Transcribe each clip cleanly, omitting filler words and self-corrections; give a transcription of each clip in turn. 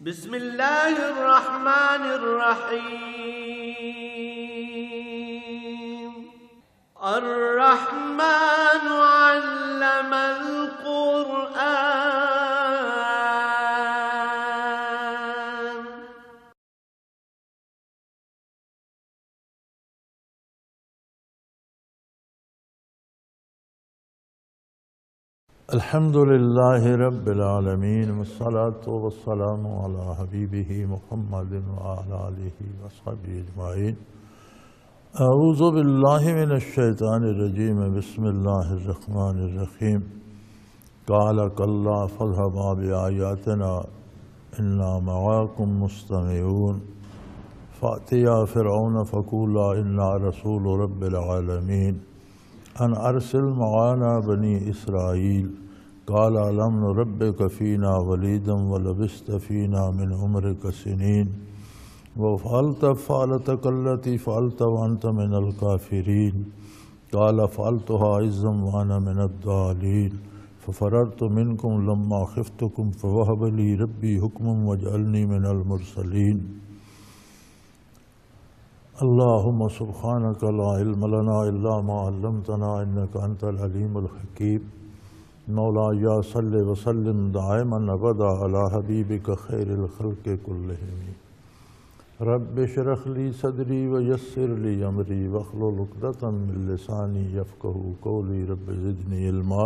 بسم الله الرحمن الرحيم الرحمن علم القرآن. الحمد لله رب العالمين والصلاة والسلام على حبيبه محمد وعلى آله وصحبه أجمعين. أعوذ بالله من الشيطان الرجيم. بسم الله الرحمن الرحيم. قال كلا فاذهبا بآياتنا إنا معكم مستمعون فأتيا فرعون فقولا إنا رسول رب العالمين أن أرسل معنا بني إسرائيل قال ألم نربك فينا وليدا ولبثت فينا من عمرك سنين وفعلت فعلتك التي فعلت وأنت من الكافرين قال فعلتها إذا وأنا من الضالين ففررت منكم لما خفتكم فوهب لي ربي حكما وجعلني من المرسلين. اللهم سبحانك لا علم لنا إلا ما علمتنا إنك أنت العليم الحكيم. مولاي صل وسلم دائما أبدا على حبيبك خير الخلق كلهم. رب اشرح لي صدري ويسر لي أمري واحلل عقدة من لساني يفقهوا قولي رب زدني علما.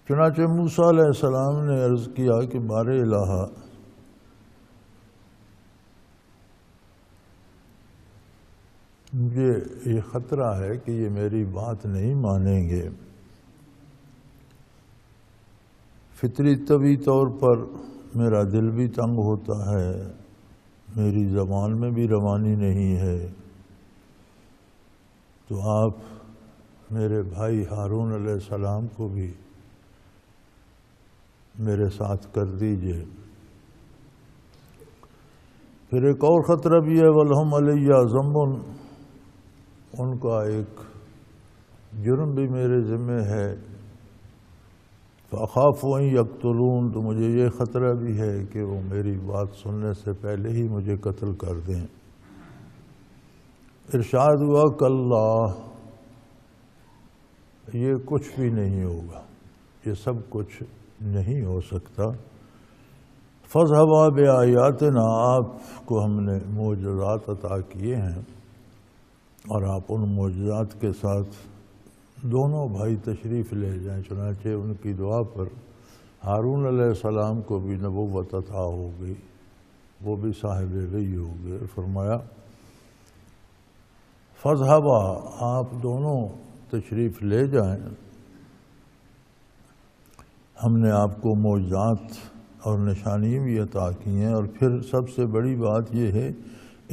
چنانچہ موسیٰ علیہ السلام نے عرض کیا کہ بار الہ مجھے یہ خطرہ ہے کہ یہ میری بات نہیں مانیں گے. فطری طبی طور پر میرا دل بھی تنگ ہوتا ہے، میری زبان میں بھی روانی نہیں ہے، تو آپ میرے بھائی ہارون علیہ السلام کو بھی میرے ساتھ کر دیجئے. پھر ایک اور خطرہ بھی ہے وَلَهُمْ عَلَيَّ ذَنْبٌ، ان کا ایک جرم بھی میرے ذمہ ہے. فَأَخَافُ أَنْ يَقْتُلُونَ، تو مجھے یہ خطرہ بھی ہے کہ وہ میری بات سننے سے پہلے ہی مجھے قتل کر دیں. ارشاد ہوا کَلَّا، یہ کچھ بھی نہیں ہوگا، یہ سب کچھ نہیں ہو سکتا. فَاذْهَبَا بِآيَاتِنَا، آپ کو ہم نے معجزات عطا کیے ہیں اور آپ ان معجزات کے ساتھ دونوں بھائی تشریف لے جائیں. چنانچہ ان کی دعا پر ہارون علیہ السلام کو بھی نبوت عطا ہو گئی، وہ بھی صاحب وحی ہو گئے. فرمایا فَاذْهَبَا، آپ دونوں تشریف لے جائیں. ہم نے آپ کو معجزات اور نشانی بھی عطا کی ہیں، اور پھر سب سے بڑی بات یہ ہے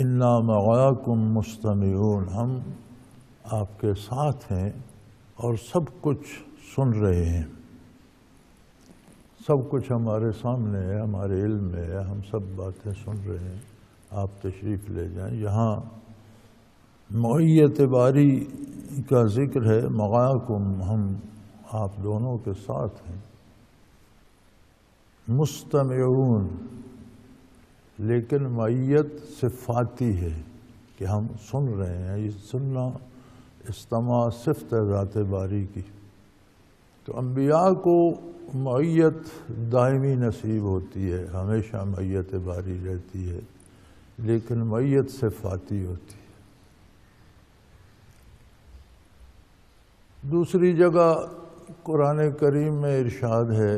اِنَّا مَعَكُمْ مُسْتَمِعُونَ، ہم آپ کے ساتھ ہیں اور سب کچھ سن رہے ہیں. سب کچھ ہمارے سامنے ہے، ہمارے علم میں ہے، ہم سب باتیں سن رہے ہیں. آپ تشریف لے جائیں. یہاں معیت باری کا ذکر ہے. مَعَكُمْ، ہم آپ دونوں کے ساتھ ہیں. مستمعون، لیکن معیت صفاتی ہے کہ ہم سن رہے ہیں. یہ سننا استماع صفت ہے ذات باری کی. تو انبیاء کو معیت دائمی نصیب ہوتی ہے، ہمیشہ معیت باری رہتی ہے، لیکن معیت صفاتی ہوتی ہے. دوسری جگہ قرآن کریم میں ارشاد ہے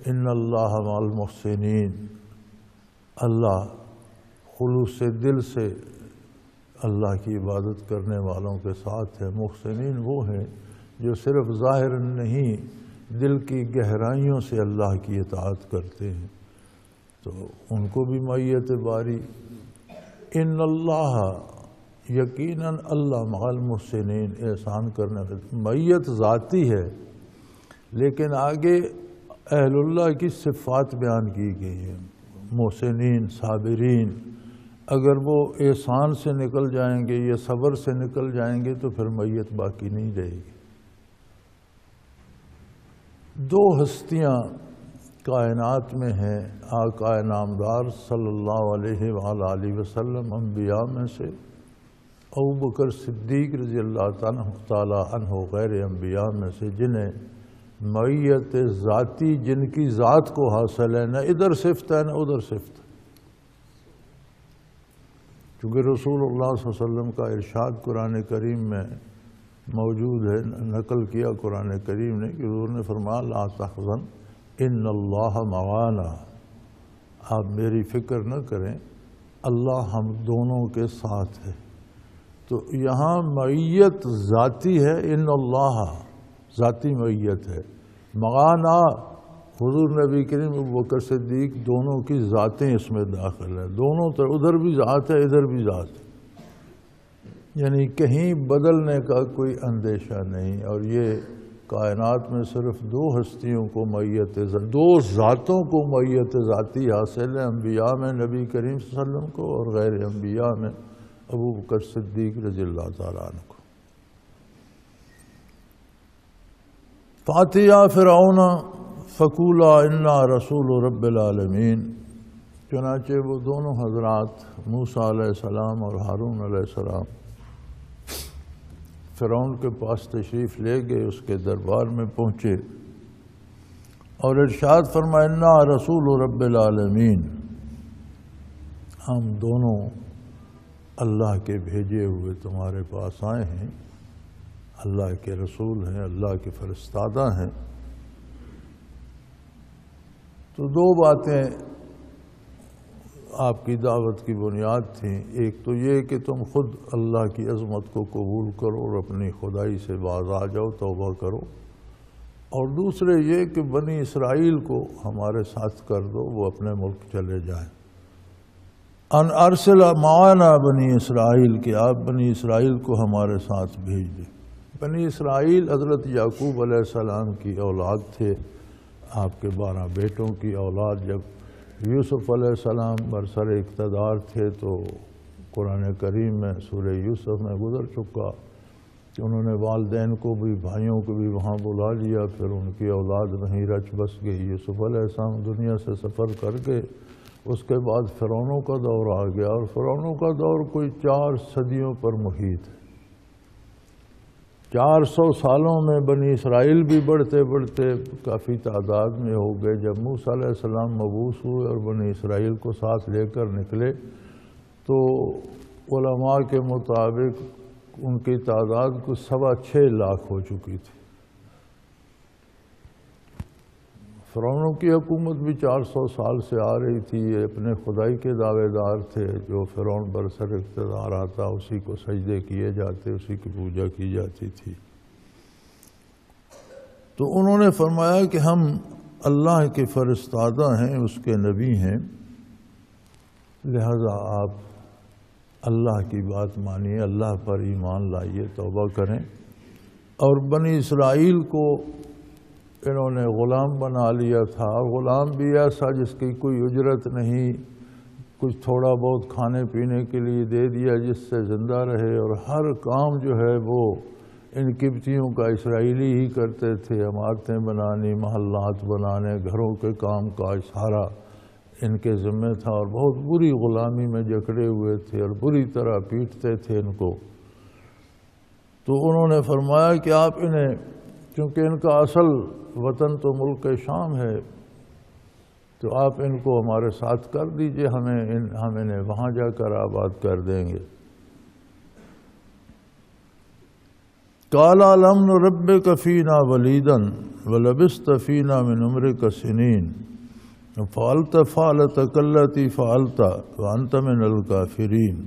ان اللہ مع المحسنین، اللہ خلوص دل سے اللہ کی عبادت کرنے والوں کے ساتھ ہے. محسنین وہ ہیں جو صرف ظاہر نہیں، دل کی گہرائیوں سے اللہ کی اطاعت کرتے ہیں، تو ان کو بھی معیت باری. ان اللہ، یقیناً اللہ مع المحسنین، احسان کرنے والے. معیت ذاتی ہے، لیکن آگے اہل اللہ کی صفات بیان کی گئی ہیں. محسنین، صابرین، اگر وہ احسان سے نکل جائیں گے یا صبر سے نکل جائیں گے تو پھر معیت باقی نہیں رہے گی. دو ہستیاں کائنات میں ہیں آقا نامدار صلی اللہ علیہ وآلہ وسلم انبیاء میں سے، ابوبکر صدیق رضی اللہ تعالیٰ عنہ غیر انبیاء میں سے، جنہیں معیت ذاتی جن کی ذات کو حاصل ہے، نہ ادھر صفت ہے نہ ادھر صفت ہے۔ کیونکہ رسول اللہ صلی اللہ علیہ وسلم کا ارشاد قرآن کریم میں موجود ہے، نقل کیا قرآن کریم نے کہ حضور نے فرمایا لا تحزن ان اللہ معانا، آپ میری فکر نہ کریں، اللہ ہم دونوں کے ساتھ ہے۔ تو یہاں معیت ذاتی ہے، ان اللہ ذاتی معیت ہے، معانا حضور نبی کریم ابوبکر صدیق دونوں کی ذاتیں اس میں داخل ہیں، دونوں طرف ادھر بھی ذات ہے ادھر بھی ذات ہے، یعنی کہیں بدلنے کا کوئی اندیشہ نہیں۔ اور یہ کائنات میں صرف دو ہستیوں کو معیت دو ذاتوں کو معیت ذاتی حاصل ہے، انبیاء میں نبی کریم صلی اللہ علیہ وسلم کو اور غیر انبیاء میں ابوبکر صدیق رضی اللہ تعالیٰ عنہ کو۔ فاتیا فرعون فقولا انا رسول رب العالمین، چنانچہ وہ دونوں حضرات موسیٰ علیہ السلام اور ہارون علیہ السلام فرعون کے پاس تشریف لے گئے، اس کے دربار میں پہنچے اور ارشاد فرمایا انا رسول رب العالمین، ہم دونوں اللہ کے بھیجے ہوئے تمہارے پاس آئے ہیں، اللہ کے رسول ہیں، اللہ کے فرستادہ ہیں۔ تو دو باتیں آپ کی دعوت کی بنیاد تھیں، ایک تو یہ کہ تم خود اللہ کی عظمت کو قبول کرو اور اپنی خدائی سے باز آ جاؤ، توبہ کرو، اور دوسرے یہ کہ بنی اسرائیل کو ہمارے ساتھ کر دو، وہ اپنے ملک چلے جائیں۔ ان ارسل معنا بنی اسرائیل، کہ آپ بنی اسرائیل کو ہمارے ساتھ بھیج دیں۔ بنی اسرائیل حضرت یعقوب علیہ السلام کی اولاد تھے، آپ کے 12 بیٹوں کی اولاد۔ جب یوسف علیہ السلام برسر اقتدار تھے تو قرآن کریم میں سورہ یوسف میں گزر چکا کہ انہوں نے والدین کو بھی بھائیوں کو بھی وہاں بلا لیا، پھر ان کی اولاد وہیں رچ بس گئی۔ یوسف علیہ السلام دنیا سے سفر کر کے اس کے بعد فرعونوں کا دور آ گیا، اور فرعونوں کا دور کوئی 4 صدیوں پر محیط ہے۔ 400 سالوں میں بنی اسرائیل بھی بڑھتے بڑھتے کافی تعداد میں ہو گئے۔ جب موسیٰ علیہ السلام مبعوث ہوئے اور بنی اسرائیل کو ساتھ لے کر نکلے تو علماء کے مطابق ان کی تعداد کو 6.25 لاکھ ہو چکی تھی۔ فرعونوں کی حکومت بھی 400 سال سے آ رہی تھی، یہ اپنے خدائی کے دعوے دار تھے، جو فرعون برسر اقتدار آتا اسی کو سجدے کیے جاتے، اسی کی پوجا کی جاتی تھی۔ تو انہوں نے فرمایا کہ ہم اللہ کے فرستادہ ہیں، اس کے نبی ہیں، لہذا آپ اللہ کی بات مانیے، اللہ پر ایمان لائیے، توبہ کریں۔ اور بنی اسرائیل کو انہوں نے غلام بنا لیا تھا، غلام بھی ایسا جس کی کوئی اجرت نہیں، کچھ تھوڑا بہت کھانے پینے کے لیے دے دیا جس سے زندہ رہے، اور ہر کام جو ہے وہ ان قبطیوں کا اسرائیلی ہی کرتے تھے، عمارتیں بنانی، محلات بنانے، گھروں کے کام کاج سارا ان کے ذمہ تھا، اور بہت بری غلامی میں جکڑے ہوئے تھے اور بری طرح پیٹتے تھے ان کو۔ تو انہوں نے فرمایا کہ آپ انہیں، کیونکہ ان کا اصل وطن تو ملک شام ہے، تو آپ ان کو ہمارے ساتھ کر دیجئے، ہم انہیں وہاں جا کر آباد کر دیں گے۔ قال الم نربک فینا ولیدا ولبثت فینا من عمرک سنین فعلت فعلتک التی فعلت وانت من الکافرین۔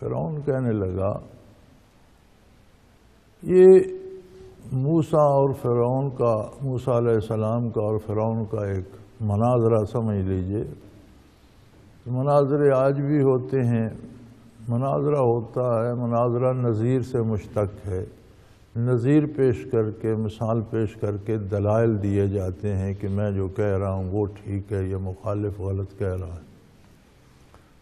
فرعون کہنے لگا، یہ موسیٰ اور فرعون کا، موسیٰ علیہ السلام کا اور فرعون کا ایک مناظرہ سمجھ لیجئے۔ مناظرے آج بھی ہوتے ہیں، مناظرہ ہوتا ہے، مناظرہ نظیر سے مشتق ہے، نظیر پیش کر کے، مثال پیش کر کے دلائل دیے جاتے ہیں کہ میں جو کہہ رہا ہوں وہ ٹھیک ہے، یہ مخالف غلط کہہ رہا ہے۔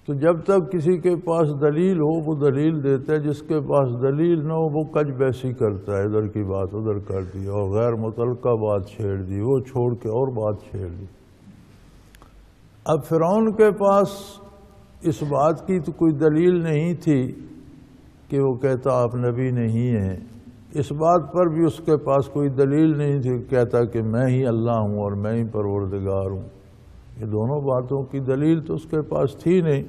تو جب تک کسی کے پاس دلیل ہو وہ دلیل دیتا ہے، جس کے پاس دلیل نہ ہو وہ کج بیسی کرتا ہے، ادھر کی بات ادھر کر دی اور غیر متعلقہ بات چھیڑ دی، وہ چھوڑ کے اور بات چھیڑ دی۔ اب فرعون کے پاس اس بات کی تو کوئی دلیل نہیں تھی کہ وہ کہتا آپ نبی نہیں ہیں، اس بات پر بھی اس کے پاس کوئی دلیل نہیں تھی، کہتا کہ میں ہی اللہ ہوں اور میں ہی پروردگار ہوں۔ یہ دونوں باتوں کی دلیل تو اس کے پاس تھی نہیں،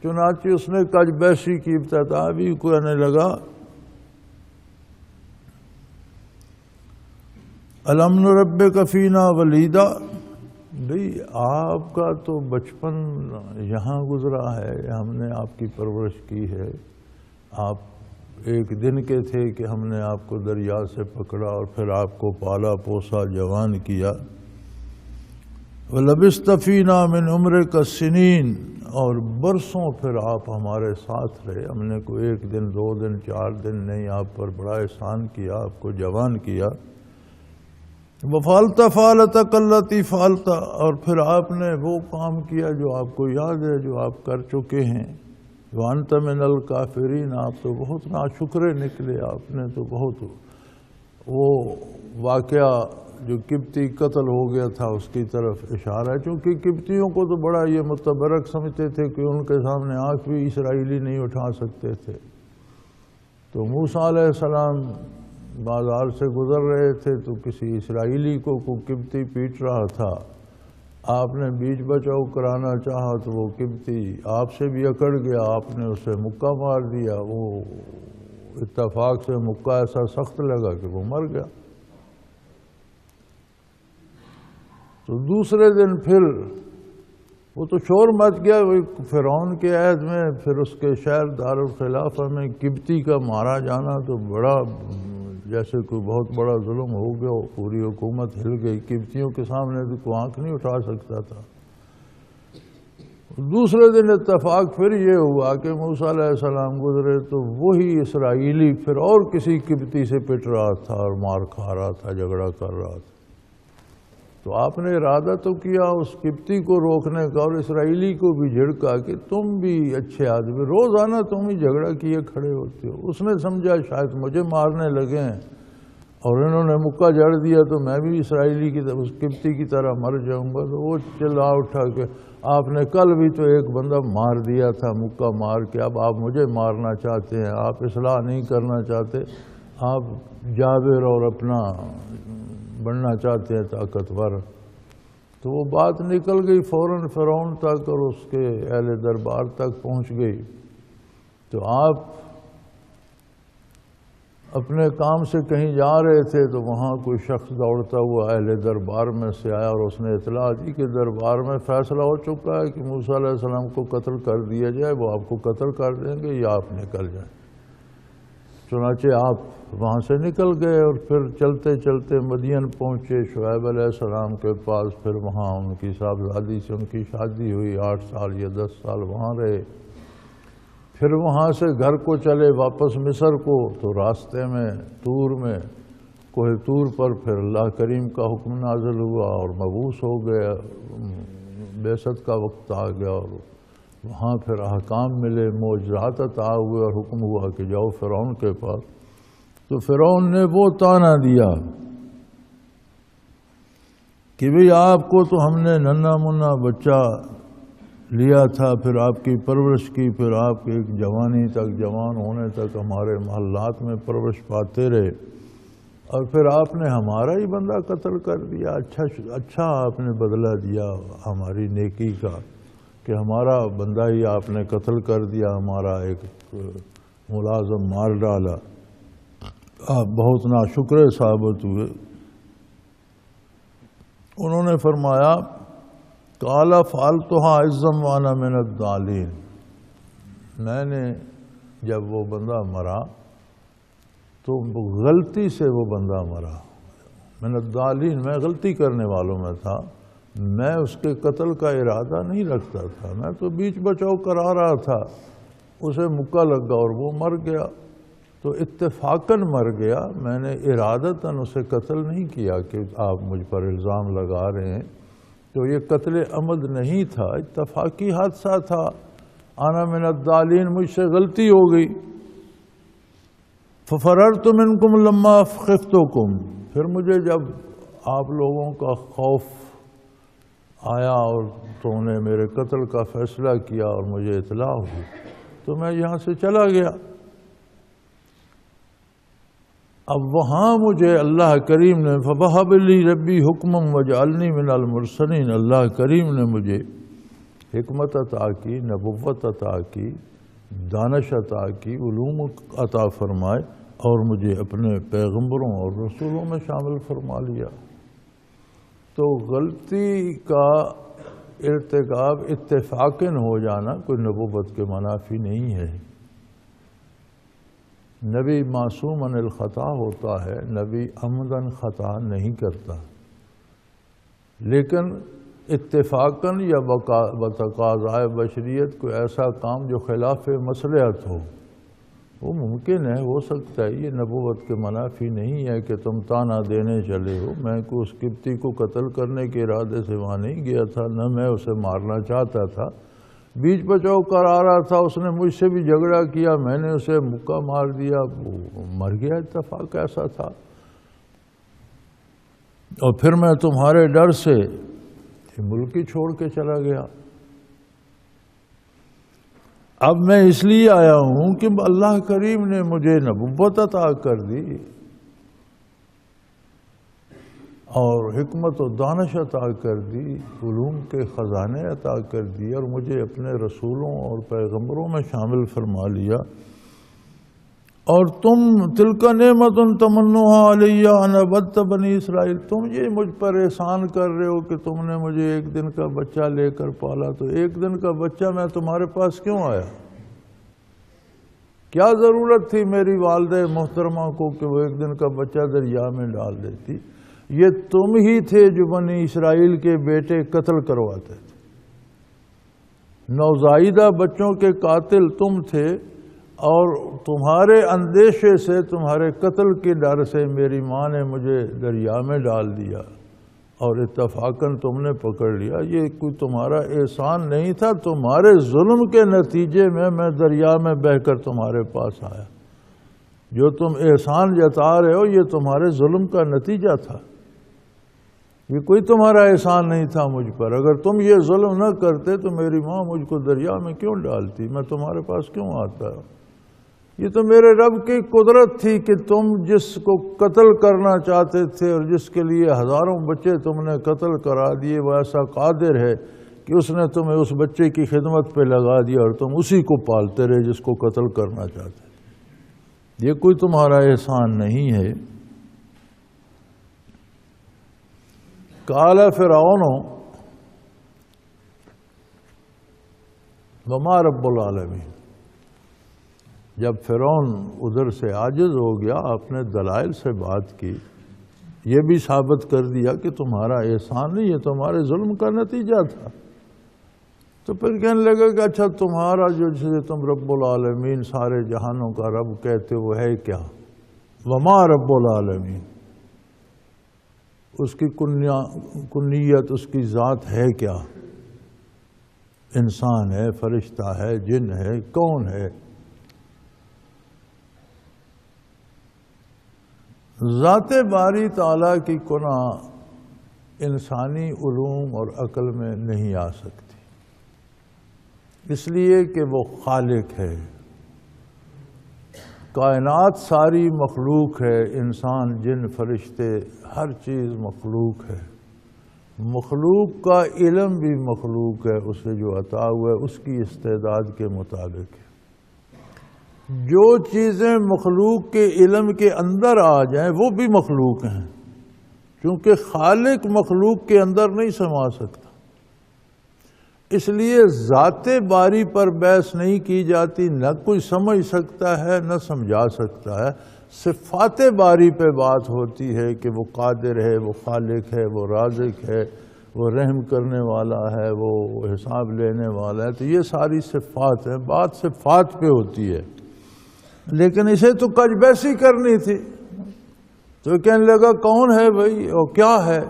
چنانچہ اس نے کج بیسی کی ابتدا بھی کہنے لگا الم نربک فینا ولیدا، بھئی آپ کا تو بچپن یہاں گزرا ہے، ہم نے آپ کی پرورش کی ہے، آپ ایک دن کے تھے کہ ہم نے آپ کو دریا سے پکڑا اور پھر آپ کو پالا پوسا جوان کیا۔ وَلَبِثْتَ فِينَا مِنْ عُمْرِكَ السِّنِينَ، اور برسوں پھر آپ ہمارے ساتھ رہے، ہم نے کوئی ایک دن 2 دن 4 دن نہیں، آپ پر بڑا احسان کیا، آپ کو جوان کیا۔ وَفَعَلْتَ فَعَلَتَكَ الَّتِي فَعَلْتَ، اور پھر آپ نے وہ کام کیا جو آپ کو یاد ہے، جو آپ کر چکے ہیں۔ وَأَنْتَ مِنَ الْكَافِرِينَ، آپ تو بہت ناشکرے نکلے، آپ نے تو بہت، وہ واقعہ جو قبطی قتل ہو گیا تھا اس کی طرف اشارہ ہے، چونکہ قبطیوں کو تو بڑا یہ متبرک سمجھتے تھے کہ ان کے سامنے آنکھ بھی اسرائیلی نہیں اٹھا سکتے تھے۔ تو موسیٰ علیہ السلام بازار سے گزر رہے تھے تو کسی اسرائیلی کو کوئی قبطی پیٹ رہا تھا، آپ نے بیچ بچاؤ کرانا چاہا تو وہ قبطی آپ سے بھی اکڑ گیا، آپ نے اسے مکہ مار دیا، وہ اتفاق سے مکہ ایسا سخت لگا کہ وہ مر گیا۔ تو دوسرے دن پھر وہ تو شور مچ گیا فرعون کے عہد میں، پھر اس کے شہر دارالخلافہ میں قبطی کا مارا جانا تو بڑا جیسے کوئی بہت بڑا ظلم ہو گیا، پوری حکومت ہل گئی، قبطیوں کے سامنے تو کوئی آنکھ نہیں اٹھا سکتا تھا۔ دوسرے دن اتفاق پھر یہ ہوا کہ موسیٰ علیہ السلام گزرے تو وہی اسرائیلی پھر اور کسی قبطی سے پٹ رہا تھا اور مار کھا رہا تھا، جھگڑا کر رہا تھا۔ تو آپ نے ارادہ تو کیا اس قبطی کو روکنے کا اور اسرائیلی کو بھی جھڑکا کہ تم بھی اچھے آدمی، روزانہ تم ہی جھگڑا کیے کھڑے ہوتے ہو۔ اس نے سمجھا شاید مجھے مارنے لگے ہیں اور انہوں نے مکہ جڑ دیا تو میں بھی اسرائیلی کی طرح، اس قبطی کی طرح مر جاؤں گا۔ تو وہ چلا اٹھا کہ آپ نے کل بھی تو ایک بندہ مار دیا تھا مکہ مار کے، اب آپ مجھے مارنا چاہتے ہیں، آپ اصلاح نہیں کرنا چاہتے، آپ جابر اور اپنا بننا چاہتے ہیں طاقتور۔ تو وہ بات نکل گئی فوراً فرعون تک اور اس کے اہل دربار تک پہنچ گئی۔ تو آپ اپنے کام سے کہیں جا رہے تھے تو وہاں کوئی شخص دوڑتا ہوا اہل دربار میں سے آیا اور اس نے اطلاع دی کہ دربار میں فیصلہ ہو چکا ہے کہ موسیٰ علیہ السلام کو قتل کر دیا جائے، وہ آپ کو قتل کر دیں گے یا آپ نکل جائیں۔ چنانچہ آپ وہاں سے نکل گئے اور پھر چلتے چلتے مدین پہنچے شعیب علیہ السلام کے پاس، پھر وہاں ان کی صاحبزادی سے ان کی شادی ہوئی، 8 سال یا 10 سال وہاں رہے۔ پھر وہاں سے گھر کو چلے واپس مصر کو، تو راستے میں طور میں کوہ طور پر پھر اللہ کریم کا حکم نازل ہوا اور مبعوث ہو گیا، بعثت کا وقت آ گیا اور وہاں پھر احکام ملے، معجزات عطا ہوئے اور حکم ہوا کہ جاؤ فرعون کے پاس۔ تو فرعون نے وہ طعنہ دیا کہ بھئی آپ کو تو ہم نے ننھا منا بچہ لیا تھا، پھر آپ کی پرورش کی، پھر آپ کے ایک جوانی تک، جوان ہونے تک ہمارے محلات میں پرورش پاتے رہے، اور پھر آپ نے ہمارا ہی بندہ قتل کر دیا۔ اچھا آپ نے بدلہ دیا ہماری نیکی کا کہ ہمارا بندہ ہی آپ نے قتل کر دیا، ہمارا ایک ملازم مار ڈالا، آپ بہت ناشکر ثابت ہوئے۔ انہوں نے فرمایا قال فعلتها عزا وانا من الضالین، میں نے جب وہ بندہ مرا تو غلطی سے وہ بندہ مرا، من الضالین میں غلطی کرنے والوں میں تھا، میں اس کے قتل کا ارادہ نہیں رکھتا تھا، میں تو بیچ بچاؤ کرا رہا تھا، اسے مکہ لگا اور وہ مر گیا، تو اتفاقاً مر گیا، میں نے ارادتاً اسے قتل نہیں کیا کہ آپ مجھ پر الزام لگا رہے ہیں۔ تو یہ قتل عمد نہیں تھا، اتفاقی حادثہ تھا انا من الضالین، مجھ سے غلطی ہو گئی. ففررت منکم لما خفتکم، پھر مجھے جب آپ لوگوں کا خوف آیا اور تو نے میرے قتل کا فیصلہ کیا اور مجھے اطلاع ہوئی تو میں یہاں سے چلا گیا. اب وہاں مجھے اللہ کریم نے فَوَهَبَ لِي رَبِّي حُكْمًا وَجَعَلْنِي مِنَ الْمُرْسَلِينَ، اللہ کریم نے مجھے حکمت عطا کی، نبوت عطا کی، دانش عطا کی، علوم عطا فرمائے اور مجھے اپنے پیغمبروں اور رسولوں میں شامل فرما لیا. تو غلطی کا ارتکاب اتفاقاً ہو جانا کوئی نبوت کے منافی نہیں ہے. نبی معصوم عن الخطا ہوتا ہے، نبی عمدن خطا نہیں کرتا، لیکن اتفاقاً یا بتقاضائے بشریت کوئی ایسا کام جو خلاف مصلحت ہو وہ ممکن ہے، ہو سکتا ہے. یہ نبوت کے منافی نہیں ہے کہ تم تانا دینے چلے ہو. میں کو اس قبطی کو قتل کرنے کے ارادے سے وہاں نہیں گیا تھا، نہ میں اسے مارنا چاہتا تھا. بیچ بچاؤ کرا رہا تھا، اس نے مجھ سے بھی جھگڑا کیا، میں نے اسے مکہ مار دیا، وہ مر گیا. اتفاق ایسا تھا. اور پھر میں تمہارے ڈر سے ملک ہی چھوڑ کے چلا گیا. اب میں اس لیے آیا ہوں کہ اللہ کریم نے مجھے نبوت عطا کر دی اور حکمت و دانش عطا کر دی، علوم کے خزانے عطا کر دی اور مجھے اپنے رسولوں اور پیغمبروں میں شامل فرما لیا. اور تم تلک نعمت تمنوها علی ان عبدت بنی اسرائیل، تم یہ مجھ پر احسان کر رہے ہو کہ تم نے مجھے ایک دن کا بچہ لے کر پالا. تو ایک دن کا بچہ میں تمہارے پاس کیوں آیا؟ کیا ضرورت تھی میری والدہ محترمہ کو کہ وہ ایک دن کا بچہ دریا میں ڈال دیتی؟ یہ تم ہی تھے جو بنی اسرائیل کے بیٹے قتل کرواتے تھے. نوزائیدہ بچوں کے قاتل تم تھے اور تمہارے اندیشے سے، تمہارے قتل کے ڈر سے میری ماں نے مجھے دریا میں ڈال دیا اور اتفاقاً تم نے پکڑ لیا. یہ کوئی تمہارا احسان نہیں تھا، تمہارے ظلم کے نتیجے میں دریا میں بہہ کر تمہارے پاس آیا. جو تم احسان جتا رہے ہو یہ تمہارے ظلم کا نتیجہ تھا، یہ کوئی تمہارا احسان نہیں تھا مجھ پر. اگر تم یہ ظلم نہ کرتے تو میری ماں مجھ کو دریا میں کیوں ڈالتی، میں تمہارے پاس کیوں آتا؟ یہ تو میرے رب کی قدرت تھی کہ تم جس کو قتل کرنا چاہتے تھے اور جس کے لیے ہزاروں بچے تم نے قتل کرا دیے، وہ ایسا قادر ہے کہ اس نے تمہیں اس بچے کی خدمت پہ لگا دیا اور تم اسی کو پالتے رہے جس کو قتل کرنا چاہتے تھے. یہ کوئی تمہارا احسان نہیں ہے. قال فرعون وما رب العالمین، جب فرعون ادھر سے عاجز ہو گیا، آپ نے دلائل سے بات کی، یہ بھی ثابت کر دیا کہ تمہارا احسان نہیں، یہ تمہارے ظلم کا نتیجہ تھا. تو پھر کہنے لگا کہ اچھا تمہارا جو جسے تم رب العالمین سارے جہانوں کا رب کہتے وہ ہے کیا؟ وما رب العالمین، اس کی کنیت، اس کی ذات ہے کیا؟ انسان ہے، فرشتہ ہے، جن ہے، کون ہے؟ ذات باری تعالیٰ کی کنہ انسانی علوم اور عقل میں نہیں آ سکتی، اس لیے کہ وہ خالق ہے. کائنات ساری مخلوق ہے، انسان، جن، فرشتے، ہر چیز مخلوق ہے. مخلوق کا علم بھی مخلوق ہے، اسے جو عطا ہوا ہے اس کی استعداد کے مطابق ہے. جو چیزیں مخلوق کے علم کے اندر آ جائیں وہ بھی مخلوق ہیں، کیونکہ خالق مخلوق کے اندر نہیں سما سکتا. اس لیے ذات باری پر بحث نہیں کی جاتی، نہ کوئی سمجھ سکتا ہے نہ سمجھا سکتا ہے. صفات باری پہ بات ہوتی ہے کہ وہ قادر ہے، وہ خالق ہے، وہ رازق ہے، وہ رحم کرنے والا ہے، وہ حساب لینے والا ہے. تو یہ ساری صفات ہیں، بات صفات پہ ہوتی ہے. لیکن اسے تو کج بحثی کرنی تھی، تو کہنے لگا کون ہے بھائی اور کیا ہے؟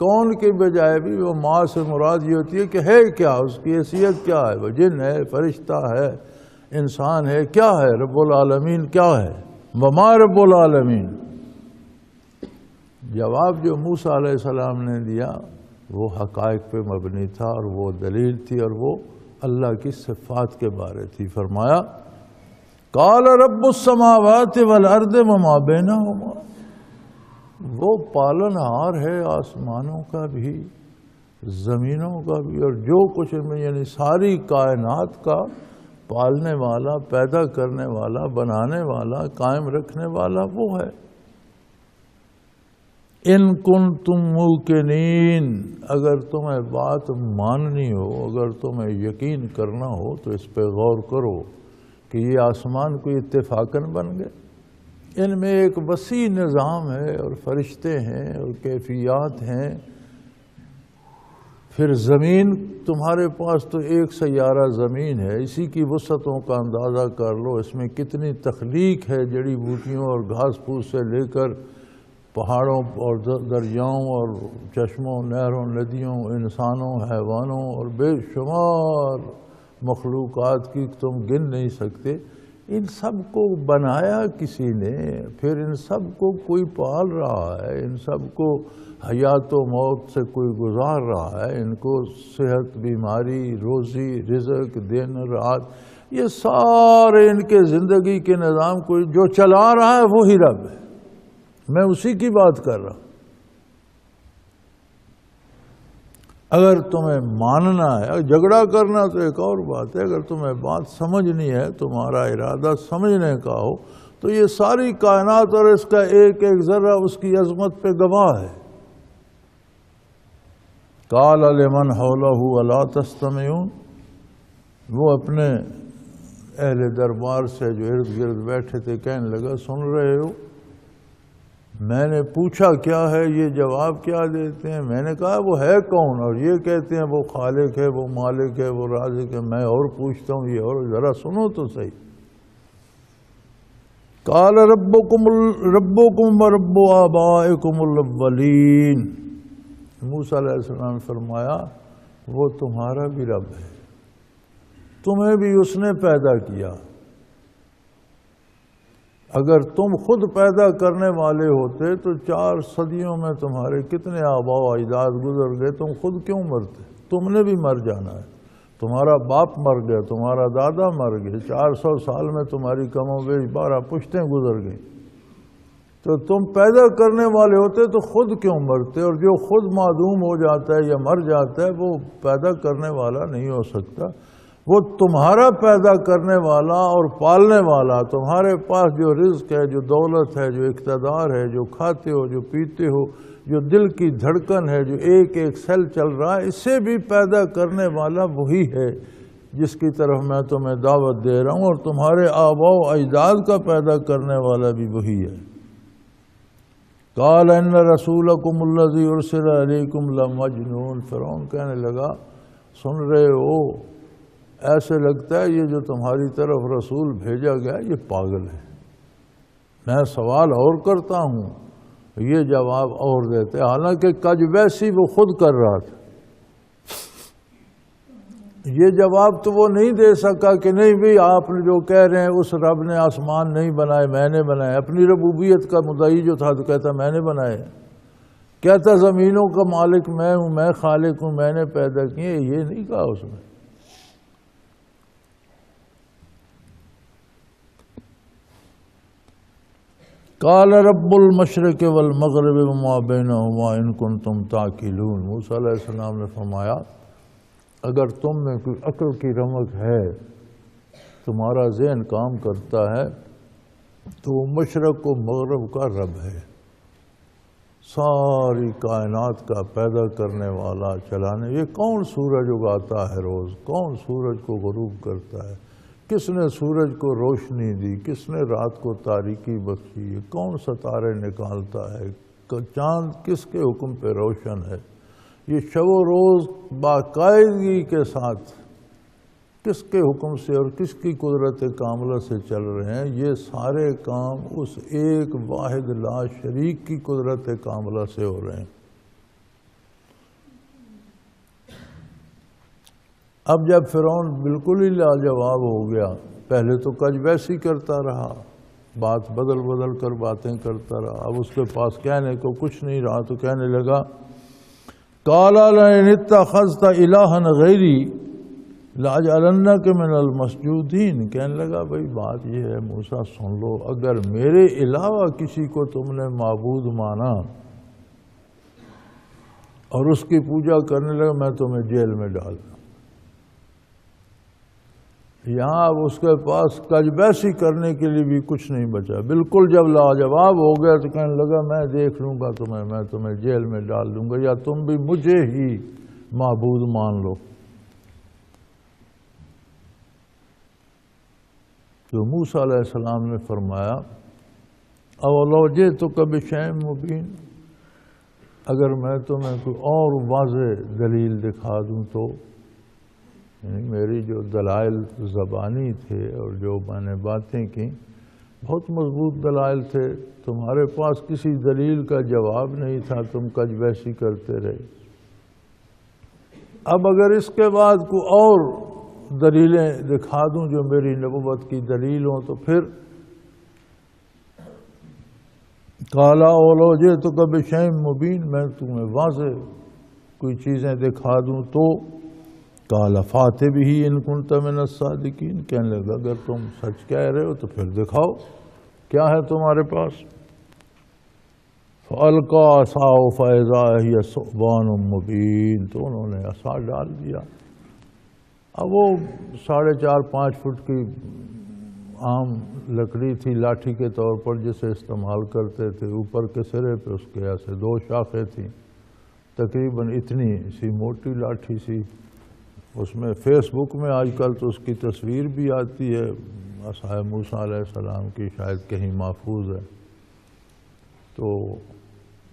کون کے بجائے بھی وہ ماں سے مراد یہ ہوتی ہے کہ ہے کیا، اس کی حیثیت کیا ہے، وہ جن ہے، فرشتہ ہے، انسان ہے، کیا ہے، رب العالمین کیا ہے، وما رب العالمین۔ جواب جو موسیٰ علیہ السلام نے دیا وہ حقائق پہ مبنی تھا، اور وہ دلیل تھی، اور وہ اللہ کی صفات کے بارے تھی۔ فرمایا قال رب السماوات والارض وما بینہما، وہ پالنہار ہے آسمانوں کا بھی زمینوں کا بھی، اور جو کچھ ان میں یعنی ساری کائنات کا پالنے والا، پیدا کرنے والا، بنانے والا، قائم رکھنے والا وہ ہے۔ ان کنتم موقنین، اگر تمہیں بات ماننی ہو، اگر تمہیں یقین کرنا ہو تو اس پہ غور کرو کہ یہ آسمان کوئی اتفاقاً بن گئے، ان میں ایک وسیع نظام ہے، اور فرشتے ہیں، اور کیفیات ہیں۔ پھر زمین، تمہارے پاس تو ایک سیارہ زمین ہے، اسی کی وسعتوں کا اندازہ کر لو، اس میں کتنی تخلیق ہے، جڑی بوٹیوں اور گھاس پھوس سے لے کر پہاڑوں اور دریاؤں اور چشموں، نہروں، ندیوں، انسانوں، حیوانوں اور بے شمار مخلوقات کی تم گن نہیں سکتے۔ ان سب کو بنایا کسی نے، پھر ان سب کو کوئی پال رہا ہے، ان سب کو حیات و موت سے کوئی گزار رہا ہے، ان کو صحت، بیماری، روزی، رزق، دن رات، یہ سارے ان کے زندگی کے نظام کو جو چلا رہا ہے وہی رب ہے۔ میں اسی کی بات کر رہا ہوں۔ اگر تمہیں ماننا ہے، جھگڑا کرنا تو ایک اور بات ہے، اگر تمہیں بات سمجھنی ہے، تمہارا ارادہ سمجھنے کا ہو، تو یہ ساری کائنات اور اس کا ایک ایک ذرہ اس کی عظمت پہ گواہ ہے۔ قال لمن حولہ الا تستمعون، وہ اپنے اہل دربار سے جو ارد گرد بیٹھے تھے کہنے لگا سن رہے ہو؟ میں نے پوچھا کیا ہے، یہ جواب کیا دیتے ہیں؟ میں نے کہا وہ ہے کون، اور یہ کہتے ہیں وہ خالق ہے، وہ مالک ہے، وہ رازق ہے۔ میں اور پوچھتا ہوں، یہ اور ذرا سنو تو صحیح۔ قال ربکم ورب آبائکم الاولین، موسیٰ علیہ السلام نے فرمایا وہ تمہارا بھی رب ہے، تمہیں بھی اس نے پیدا کیا۔ اگر تم خود پیدا کرنے والے ہوتے تو 4 صدیوں میں تمہارے کتنے آباء و اجداد گزر گئے، تم خود کیوں مرتے؟ تم نے بھی مر جانا ہے، تمہارا باپ مر گیا، تمہارا دادا مر گئے، 400 سال میں تمہاری کم و بیش 12 پشتیں گزر گئیں، تو تم پیدا کرنے والے ہوتے تو خود کیوں مرتے؟ اور جو خود معدوم ہو جاتا ہے یا مر جاتا ہے وہ پیدا کرنے والا نہیں ہو سکتا۔ وہ تمہارا پیدا کرنے والا اور پالنے والا، تمہارے پاس جو رزق ہے، جو دولت ہے، جو اقتدار ہے، جو کھاتے ہو، جو پیتے ہو، جو دل کی دھڑکن ہے، جو ایک ایک سیل چل رہا ہے، اسے بھی پیدا کرنے والا وہی ہے جس کی طرف میں تمہیں دعوت دے رہا ہوں، اور تمہارے آباء و اجداد کا پیدا کرنے والا بھی وہی ہے۔ قال ان رسولکم الذی ارسل علیکم لمجنون، فرعون کہنے لگا سن رہے ہو، ایسے لگتا ہے یہ جو تمہاری طرف رسول بھیجا گیا یہ پاگل ہے۔ میں سوال اور کرتا ہوں، یہ جواب اور دیتے، حالانکہ کج ویسی وہ خود کر رہا تھا۔ یہ جواب تو وہ نہیں دے سکا کہ نہیں بھی آپ جو کہہ رہے ہیں اس رب نے آسمان نہیں بنائے، میں نے بنائے۔ اپنی ربوبیت کا مدعی جو تھا تو کہتا میں نے بنائے، کہتا زمینوں کا مالک میں ہوں، میں خالق ہوں، میں نے پیدا کیے، یہ نہیں کہا اس نے۔ قال رب المشرق والمغرب وما بینہما ان کنتم تعقلون، موسیٰ علیہ السلام نے فرمایا اگر تم میں کوئی عقل کی رمق ہے، تمہارا ذہن کام کرتا ہے، تو وہ مشرق و مغرب کا رب ہے، ساری کائنات کا پیدا کرنے والا، چلانے۔ یہ کون سورج اگاتا ہے روز؟ کون سورج کو غروب کرتا ہے؟ کس نے سورج کو روشنی دی؟ کس نے رات کو تاریکی بخشی؟ کون ستارے نکالتا ہے؟ چاند کس کے حکم پہ روشن ہے؟ یہ شب و روز باقاعدگی کے ساتھ کس کے حکم سے اور کس کی قدرت کاملہ سے چل رہے ہیں؟ یہ سارے کام اس ایک واحد لا شریک کی قدرت کاملہ سے ہو رہے ہیں۔ اب جب فرعون بالکل ہی لاجواب ہو گیا، پہلے تو کج بیسی کرتا رہا، بات بدل بدل کر باتیں کرتا رہا، اب اس کے پاس کہنے کو کچھ نہیں رہا تو کہنے لگا قَالَ لَئِنِ اتَّخَذْتَ إِلَٰهًا غَيْرِي لَأَجْعَلَنَّكَ مِنَ الْمَسْجُودِينَ۔ کہنے لگا بھئی بات یہ ہے موسیٰ سن لو، اگر میرے علاوہ کسی کو تم نے معبود مانا اور اس کی پوجا کرنے لگا میں تمہیں جیل میں ڈال دوں۔ یہاں اب اس کے پاس کج بیسی کرنے کے لیے بھی کچھ نہیں بچا، بالکل جب لاجواب ہو گیا تو کہنے لگا میں دیکھ لوں گا تمہیں، میں تمہیں جیل میں ڈال دوں گا یا تم بھی مجھے ہی معبود مان لو۔ تو موسیٰ علیہ السلام نے فرمایا اولو جئتک بشیء مبین، اگر میں تمہیں کوئی اور واضح دلیل دکھا دوں تو، یعنی میری جو دلائل زبانی تھے اور جو میں نے باتیں کی بہت مضبوط دلائل تھے، تمہارے پاس کسی دلیل کا جواب نہیں تھا، تم کج بیسی کرتے رہے۔ اب اگر اس کے بعد کوئی اور دلیلیں دکھا دوں جو میری نبوت کی دلیل ہوں تو پھر قَالَ أَوْلَوْ جِئْتُكَ بِشَيْءٍ مُبِينٍ، میں تمہیں واضح کوئی چیزیں دکھا دوں تو قَالَ فَأْتِ بِهِ إِن كُنتَ مِنَ الصَّادِقِينَ، کہنے لگا اگر تم سچ کہہ رہے ہو تو پھر دکھاؤ کیا ہے تمہارے پاس۔ فَأَلْقَىٰ عَصَاهُ فَإِذَا هِيَ ثُعْبَانٌ مُّبِينٌ، تو انہوں نے عصا ڈال دیا، اب وہ 4.5 فٹ کی عام لکڑی تھی لاٹھی کے طور پر جسے استعمال کرتے تھے، اوپر کے سرے پہ اس کے ایسے 2 شاخیں تھیں، تقریباً اتنی سی موٹی لاٹھی سی۔ اس میں فیس بک میں آج کل تو اس کی تصویر بھی آتی ہے، عصا موسیٰ علیہ السلام کی شاید کہیں محفوظ ہے۔ تو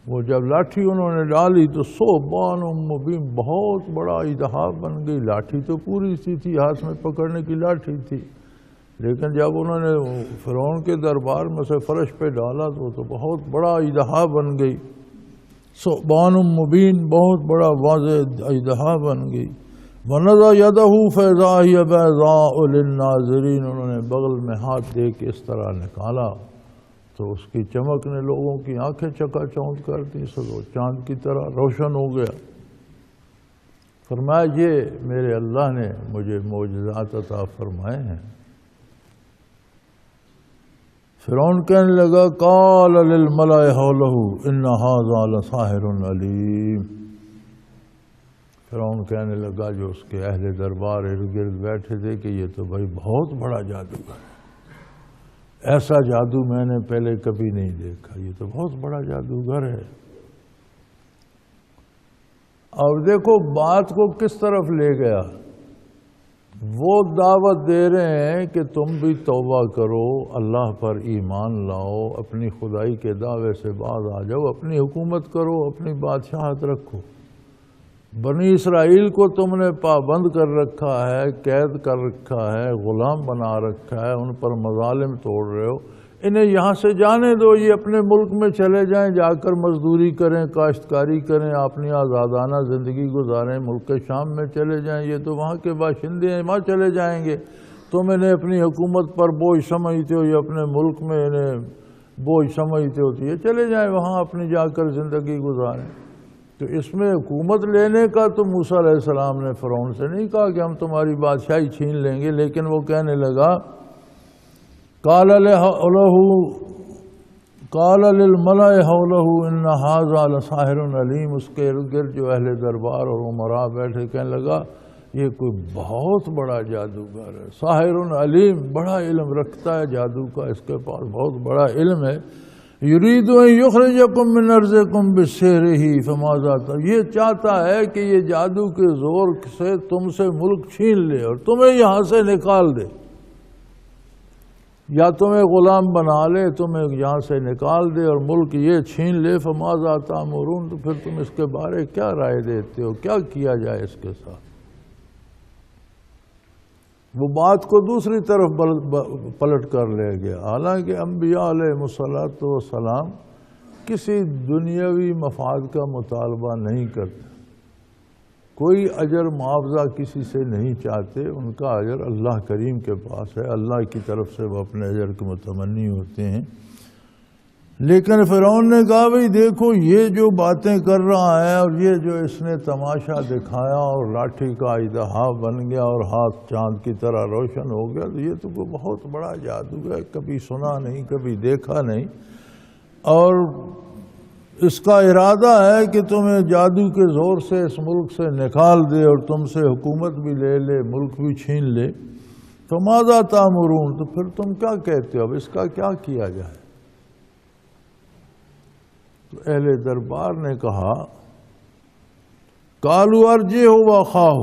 وہ جب لاٹھی انہوں نے ڈالی تو ثعبان مبین، بہت بڑا اژدہا بن گئی، لاٹھی تو پوری سی تھی، ہاتھ میں پکڑنے کی لاٹھی تھی، لیکن جب انہوں نے فرعون کے دربار میں سے فرش پہ ڈالا تو بہت بڑا اژدہا بن گئی، ثعبان مبین، بہت بڑا واضح اژدہا بن گئی۔ وَنَزَعَ يَدَهُ فَإِذَا هِيَ بَيْضَاءُ لِلنَّاظِرِينَ، انہوں نے بغل میں ہاتھ دے کے اس طرح نکالا تو اس کی چمک نے لوگوں کی آنکھیں چکا چوند کر دی، سو چاند کی طرح روشن ہو گیا۔ فرمایا یہ میرے اللہ نے مجھے معجزات عطا فرمائے ہیں۔ فرعون کہنے لگا قَالَ لِلْمَلَإِ حَوْلَهُ إِنَّ هَٰذَا لَسَاحِرٌ عَلِيمٌ، فرعون کہنے لگا جو اس کے اہل دربار ارد گرد بیٹھے تھے کہ یہ تو بھائی بہت بڑا جادوگر ہے، ایسا جادو میں نے پہلے کبھی نہیں دیکھا، یہ تو بہت بڑا جادوگر ہے۔ اور دیکھو بات کو کس طرف لے گیا، وہ دعوت دے رہے ہیں کہ تم بھی توبہ کرو، اللہ پر ایمان لاؤ، اپنی خدائی کے دعوے سے باز آ جاؤ، اپنی حکومت کرو، اپنی بادشاہت رکھو۔ بنی اسرائیل کو تم نے پابند کر رکھا ہے، قید کر رکھا ہے، غلام بنا رکھا ہے، ان پر مظالم توڑ رہے ہو، انہیں یہاں سے جانے دو، یہ اپنے ملک میں چلے جائیں، جا کر مزدوری کریں، کاشتکاری کریں، اپنی آزادانہ زندگی گزاریں، ملک شام میں چلے جائیں، یہ تو وہاں کے باشندے ہیں، وہاں چلے جائیں گے، تم انہیں اپنی حکومت پر بوجھ سمجھتے ہو، یہ اپنے ملک میں انہیں بوجھ سمجھتے ہو، تو یہ چلے جائیں وہاں اپنی جا کر زندگی گزاریں۔ تو اس میں حکومت لینے کا تو موسیٰ علیہ السلام نے فرعون سے نہیں کہا کہ ہم تمہاری بادشاہی چھین لیں گے، لیکن وہ کہنے لگا قَالَ لِلْمَلَإِ حَوْلَهُ إِنَّ هَٰذَا لَسَاحِرٌ عَلِيمٌ، اس کے ارد گرد جو اہل دربار اور امراء بیٹھے کہنے لگا یہ کوئی بہت بڑا جادوگر ہے، ساحر علیم، بڑا علم رکھتا ہے جادو کا، اس کے پاس بہت بڑا علم ہے۔ یرید ان یخرجکم من ارضکم بسحرہ فماذا، یہ چاہتا ہے کہ یہ جادو کے زور سے تم سے ملک چھین لے اور تمہیں یہاں سے نکال دے، یا تمہیں غلام بنا لے، تمہیں یہاں سے نکال دے اور ملک یہ چھین لے۔ فماذا تأمرون، تو پھر تم اس کے بارے کیا رائے دیتے ہو، کیا کیا جائے اس کے ساتھ؟ وہ بات کو دوسری طرف پلٹ کر لے گیا، حالانکہ انبیاء علیہ السلام کسی دنیاوی مفاد کا مطالبہ نہیں کرتے، کوئی اجر معاوضہ کسی سے نہیں چاہتے، ان کا اجر اللہ کریم کے پاس ہے، اللہ کی طرف سے وہ اپنے اجر کے متمنی ہوتے ہیں۔ لیکن فرعون نے کہا بھئی دیکھو یہ جو باتیں کر رہا ہے اور یہ جو اس نے تماشا دکھایا اور لاٹھی کا اژدہا بن گیا اور ہاتھ چاند کی طرح روشن ہو گیا، تو یہ تو کوئی بہت بڑا جادو ہے، کبھی سنا نہیں، کبھی دیکھا نہیں، اور اس کا ارادہ ہے کہ تمہیں جادو کے زور سے اس ملک سے نکال دے اور تم سے حکومت بھی لے لے، ملک بھی چھین لے، تو ماذا تأمرون، تو پھر تم کیا کہتے ہو، اب اس کا کیا کیا جائے؟ تو اہل دربار نے کہا قالوا ارجعہ واخاہ،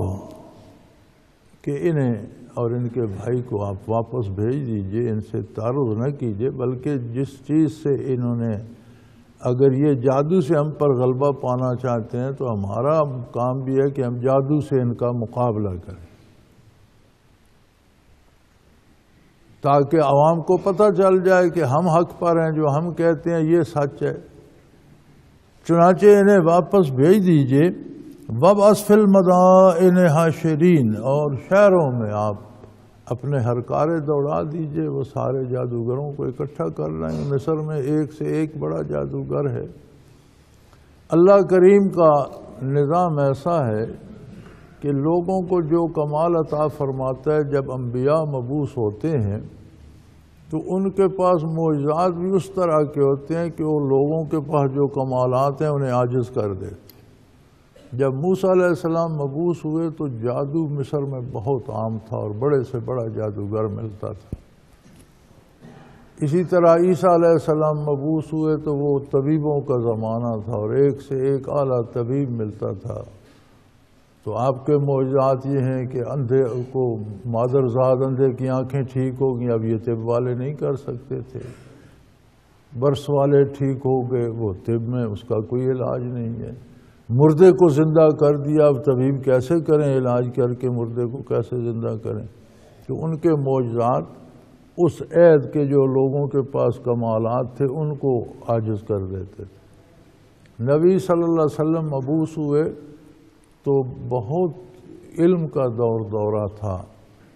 کہ انہیں اور ان کے بھائی کو آپ واپس بھیج دیجئے، ان سے تعارض نہ کیجئے، بلکہ جس چیز سے انہوں نے، اگر یہ جادو سے ہم پر غلبہ پانا چاہتے ہیں تو ہمارا کام بھی ہے کہ ہم جادو سے ان کا مقابلہ کریں، تاکہ عوام کو پتہ چل جائے کہ ہم حق پر ہیں، جو ہم کہتے ہیں یہ سچ ہے۔ چنانچہ انہیں واپس بھیج دیجئے، وَابْعَثْ فِي الْمَدَائِنِ حَاشِرِينَ، اور شہروں میں آپ اپنے ہرکارے دوڑا دیجئے، وہ سارے جادوگروں کو اکٹھا کر رہے ہیں، مصر میں ایک سے ایک بڑا جادوگر ہے۔ اللہ کریم کا نظام ایسا ہے کہ لوگوں کو جو کمال عطا فرماتا ہے، جب انبیاء مبعوث ہوتے ہیں تو ان کے پاس معجزات بھی اس طرح کے ہوتے ہیں کہ وہ لوگوں کے پاس جو کمالات ہیں انہیں عاجز کر دیتے۔ جب موسیٰ علیہ السلام مبعوث ہوئے تو جادو مصر میں بہت عام تھا اور بڑے سے بڑا جادوگر ملتا تھا۔ اسی طرح عیسیٰ علیہ السلام مبعوث ہوئے تو وہ طبیبوں کا زمانہ تھا اور ایک سے ایک اعلیٰ طبیب ملتا تھا۔ تو آپ کے معجزات یہ ہیں کہ اندھے کو مادرزاد اندھے کی آنکھیں ٹھیک ہو گئیں، اب یہ طب والے نہیں کر سکتے تھے۔ برس والے ٹھیک ہو گئے، وہ طب میں اس کا کوئی علاج نہیں ہے۔ مردے کو زندہ کر دیا، اب طبیب کیسے کریں، علاج کر کے مردے کو کیسے زندہ کریں؟ تو ان کے معجزات اس عہد کے جو لوگوں کے پاس کمالات تھے ان کو عاجز کر دیتے تھے۔ نبی صلی اللہ علیہ وسلم مبعوث ہوئے تو بہت علم کا دورہ تھا،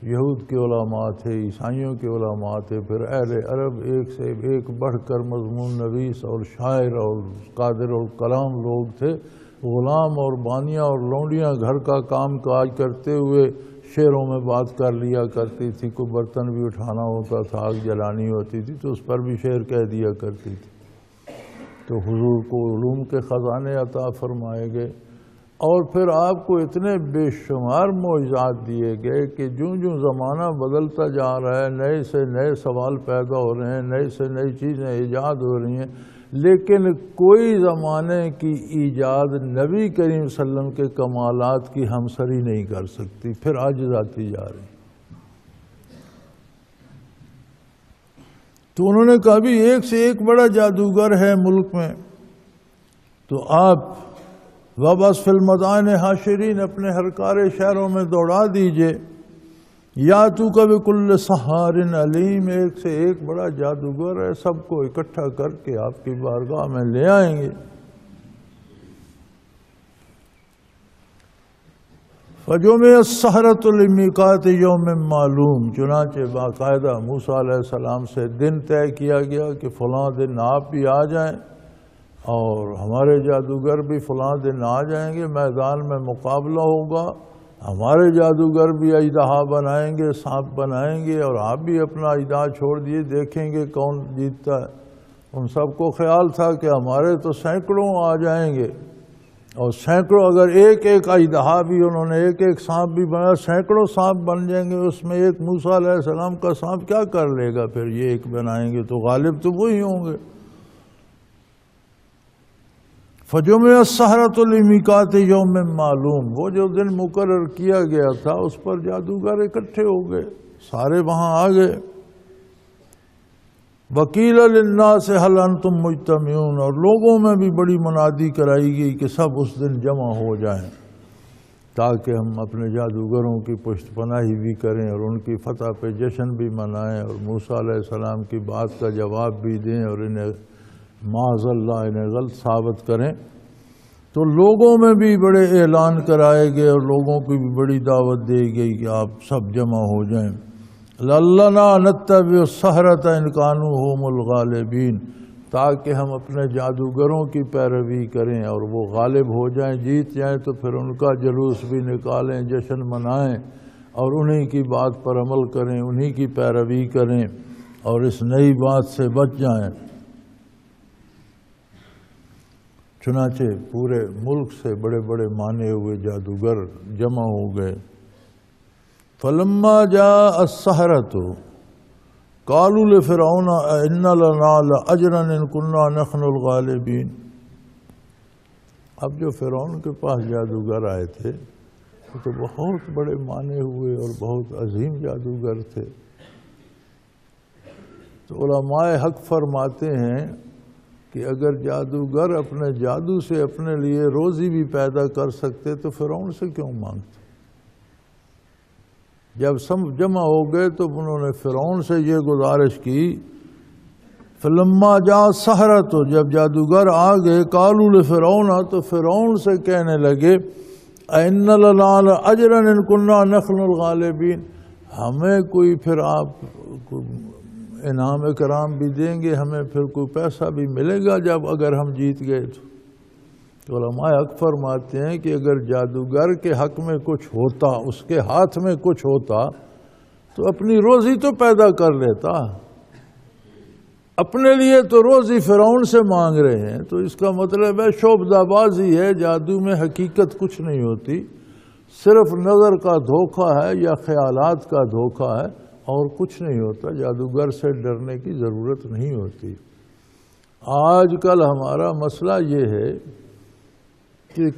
یہود کے علماء تھے، عیسائیوں کے علماء تھے، پھر اہل عرب ایک سے ایک بڑھ کر مضمون نویس اور شاعر اور قادر اور کلام لوگ تھے۔ غلام اور بانیاں اور لونڈیاں گھر کا کام کاج کرتے ہوئے شعروں میں بات کر لیا کرتی تھی، کوئی برتن بھی اٹھانا ہوتا تھا، آگ جلانی ہوتی تھی تو اس پر بھی شعر کہہ دیا کرتی تھی۔ تو حضور کو علوم کے خزانے عطا فرمائے گئے، اور پھر آپ کو اتنے بے شمار معجزات دیے گئے کہ جوں جوں زمانہ بدلتا جا رہا ہے، نئے سے نئے سوال پیدا ہو رہے ہیں، نئے سے نئی چیزیں ایجاد ہو رہی ہیں، لیکن کوئی زمانے کی ایجاد نبی کریم صلی اللہ علیہ وسلم کے کمالات کی ہمسری نہیں کر سکتی، پھر عاجز آتی جا رہی۔ تو انہوں نے کہا بھی ایک سے ایک بڑا جادوگر ہے ملک میں، تو آپ وَابْعَثْ فِي الْمَدَائِنِ حَاشِرِينَ اپنے ہرکارے شہروں میں دوڑا دیجئے، یَأْتُوکَ بِكُلِّ سَحَّارٍ عَلِیمٍ، ایک سے ایک بڑا جادوگر ہے، سب کو اکٹھا کر کے آپ کی بارگاہ میں لے آئیں گے۔ فَجُمِعَ السَّحَرَةُ لِمِیقَاتِ یَوْمٍ مَّعْلُومٍ، چنانچہ باقاعدہ موسیٰ علیہ السلام سے دن طے کیا گیا کہ فلاں دن آپ بھی آ جائیں اور ہمارے جادوگر بھی فلاں دن آ جائیں گے، میدان میں مقابلہ ہوگا، ہمارے جادوگر بھی اژدہا بنائیں گے، سانپ بنائیں گے، اور آپ بھی اپنا اژدہا چھوڑ دیے، دیکھیں گے کون جیتتا ہے۔ ان سب کو خیال تھا کہ ہمارے تو سینکڑوں آ جائیں گے، اور سینکڑوں، اگر ایک ایک اژدہا بھی انہوں نے ایک ایک سانپ بھی بنایا، سینکڑوں سانپ بن جائیں گے، اس میں ایک موسیٰ علیہ السلام کا سانپ کیا کر لے گا؟ پھر یہ ایک بنائیں گے تو غالب تو وہی ہوں گے۔ فَجُمِعَ السَّحَرَةُ لِمِیقَاتِ یَوْمٍ مَّعْلُومٍ، وہ جو دن مقرر کیا گیا تھا اس پر جادوگر اکٹھے ہو گئے، سارے وہاں آ گئے۔ وَقِیلَ لِلنَّاسِ هَلْ أَنْتُمْ مُجْتَمِعُونَ، اور لوگوں میں بھی بڑی منادی کرائی گئی کہ سب اس دن جمع ہو جائیں تاکہ ہم اپنے جادوگروں کی پشت پناہی بھی کریں اور ان کی فتح پہ جشن بھی منائیں اور موسیٰ علیہ السلام کی بات کا جواب بھی دیں اور انہیں معاذ اللہ انہیں غلط ثابت کریں۔ تو لوگوں میں بھی بڑے اعلان کرائے گئے اور لوگوں کی بھی بڑی دعوت دی گئی کہ آپ سب جمع ہو جائیں. لَعَلَّنَا نَتَّبِعُ السَّحَرَةَ إِن كَانُوا هُمُ الْغَالِبِينَ، تاکہ ہم اپنے جادوگروں کی پیروی کریں اور وہ غالب ہو جائیں، جیت جائیں، تو پھر ان کا جلوس بھی نکالیں، جشن منائیں اور انہی کی بات پر عمل کریں، انہی کی پیروی کریں اور اس نئی بات سے بچ جائیں. چنانچہ پورے ملک سے بڑے بڑے مانے ہوئے جادوگر جمع ہو گئے. فَلَمَّا جَاءَ السَّحَرَةُ قَالُوا لِفِرْعَوْنَ أَإِنَّ لَنَا لَأَجْرًا إِن كُنَّا نَحْنُ الْغَالِبِينَ. اب جو فرعون کے پاس جادوگر آئے تھے وہ تو بہت بڑے مانے ہوئے اور بہت عظیم جادوگر تھے. تو علماء حق فرماتے ہیں کہ اگر جادوگر اپنے جادو سے اپنے لیے روزی بھی پیدا کر سکتے تو فرعون سے کیوں مانگتے؟ جب سب جمع ہو گئے تو انہوں نے فرعون سے یہ گزارش کی. فَلَمَّا جَاءَ السَّحَرَةُ، جب جادوگر آ گئے، قَالُوا لِفِرْعَوْنَ، تو فرعون سے کہنے لگے أَإِنَّ لَنَا لَأَجْرًا إِن كُنَّا نَحْنُ الْغَالِبِينَ، ہمیں کوئی پھر آپ انعام اکرام بھی دیں گے، ہمیں پھر کوئی پیسہ بھی ملے گا جب اگر ہم جیت گئے تو علماء حق فرماتے ہیں کہ اگر جادوگر کے حق میں کچھ ہوتا، اس کے ہاتھ میں کچھ ہوتا تو اپنی روزی تو پیدا کر لیتا. اپنے لیے تو روزی فرعون سے مانگ رہے ہیں، تو اس کا مطلب ہے شعبدہ بازی ہے. جادو میں حقیقت کچھ نہیں ہوتی، صرف نظر کا دھوکہ ہے یا خیالات کا دھوکہ ہے اور کچھ نہیں ہوتا. جادوگر سے ڈرنے کی ضرورت نہیں ہوتی. آج کل ہمارا مسئلہ یہ ہے کہ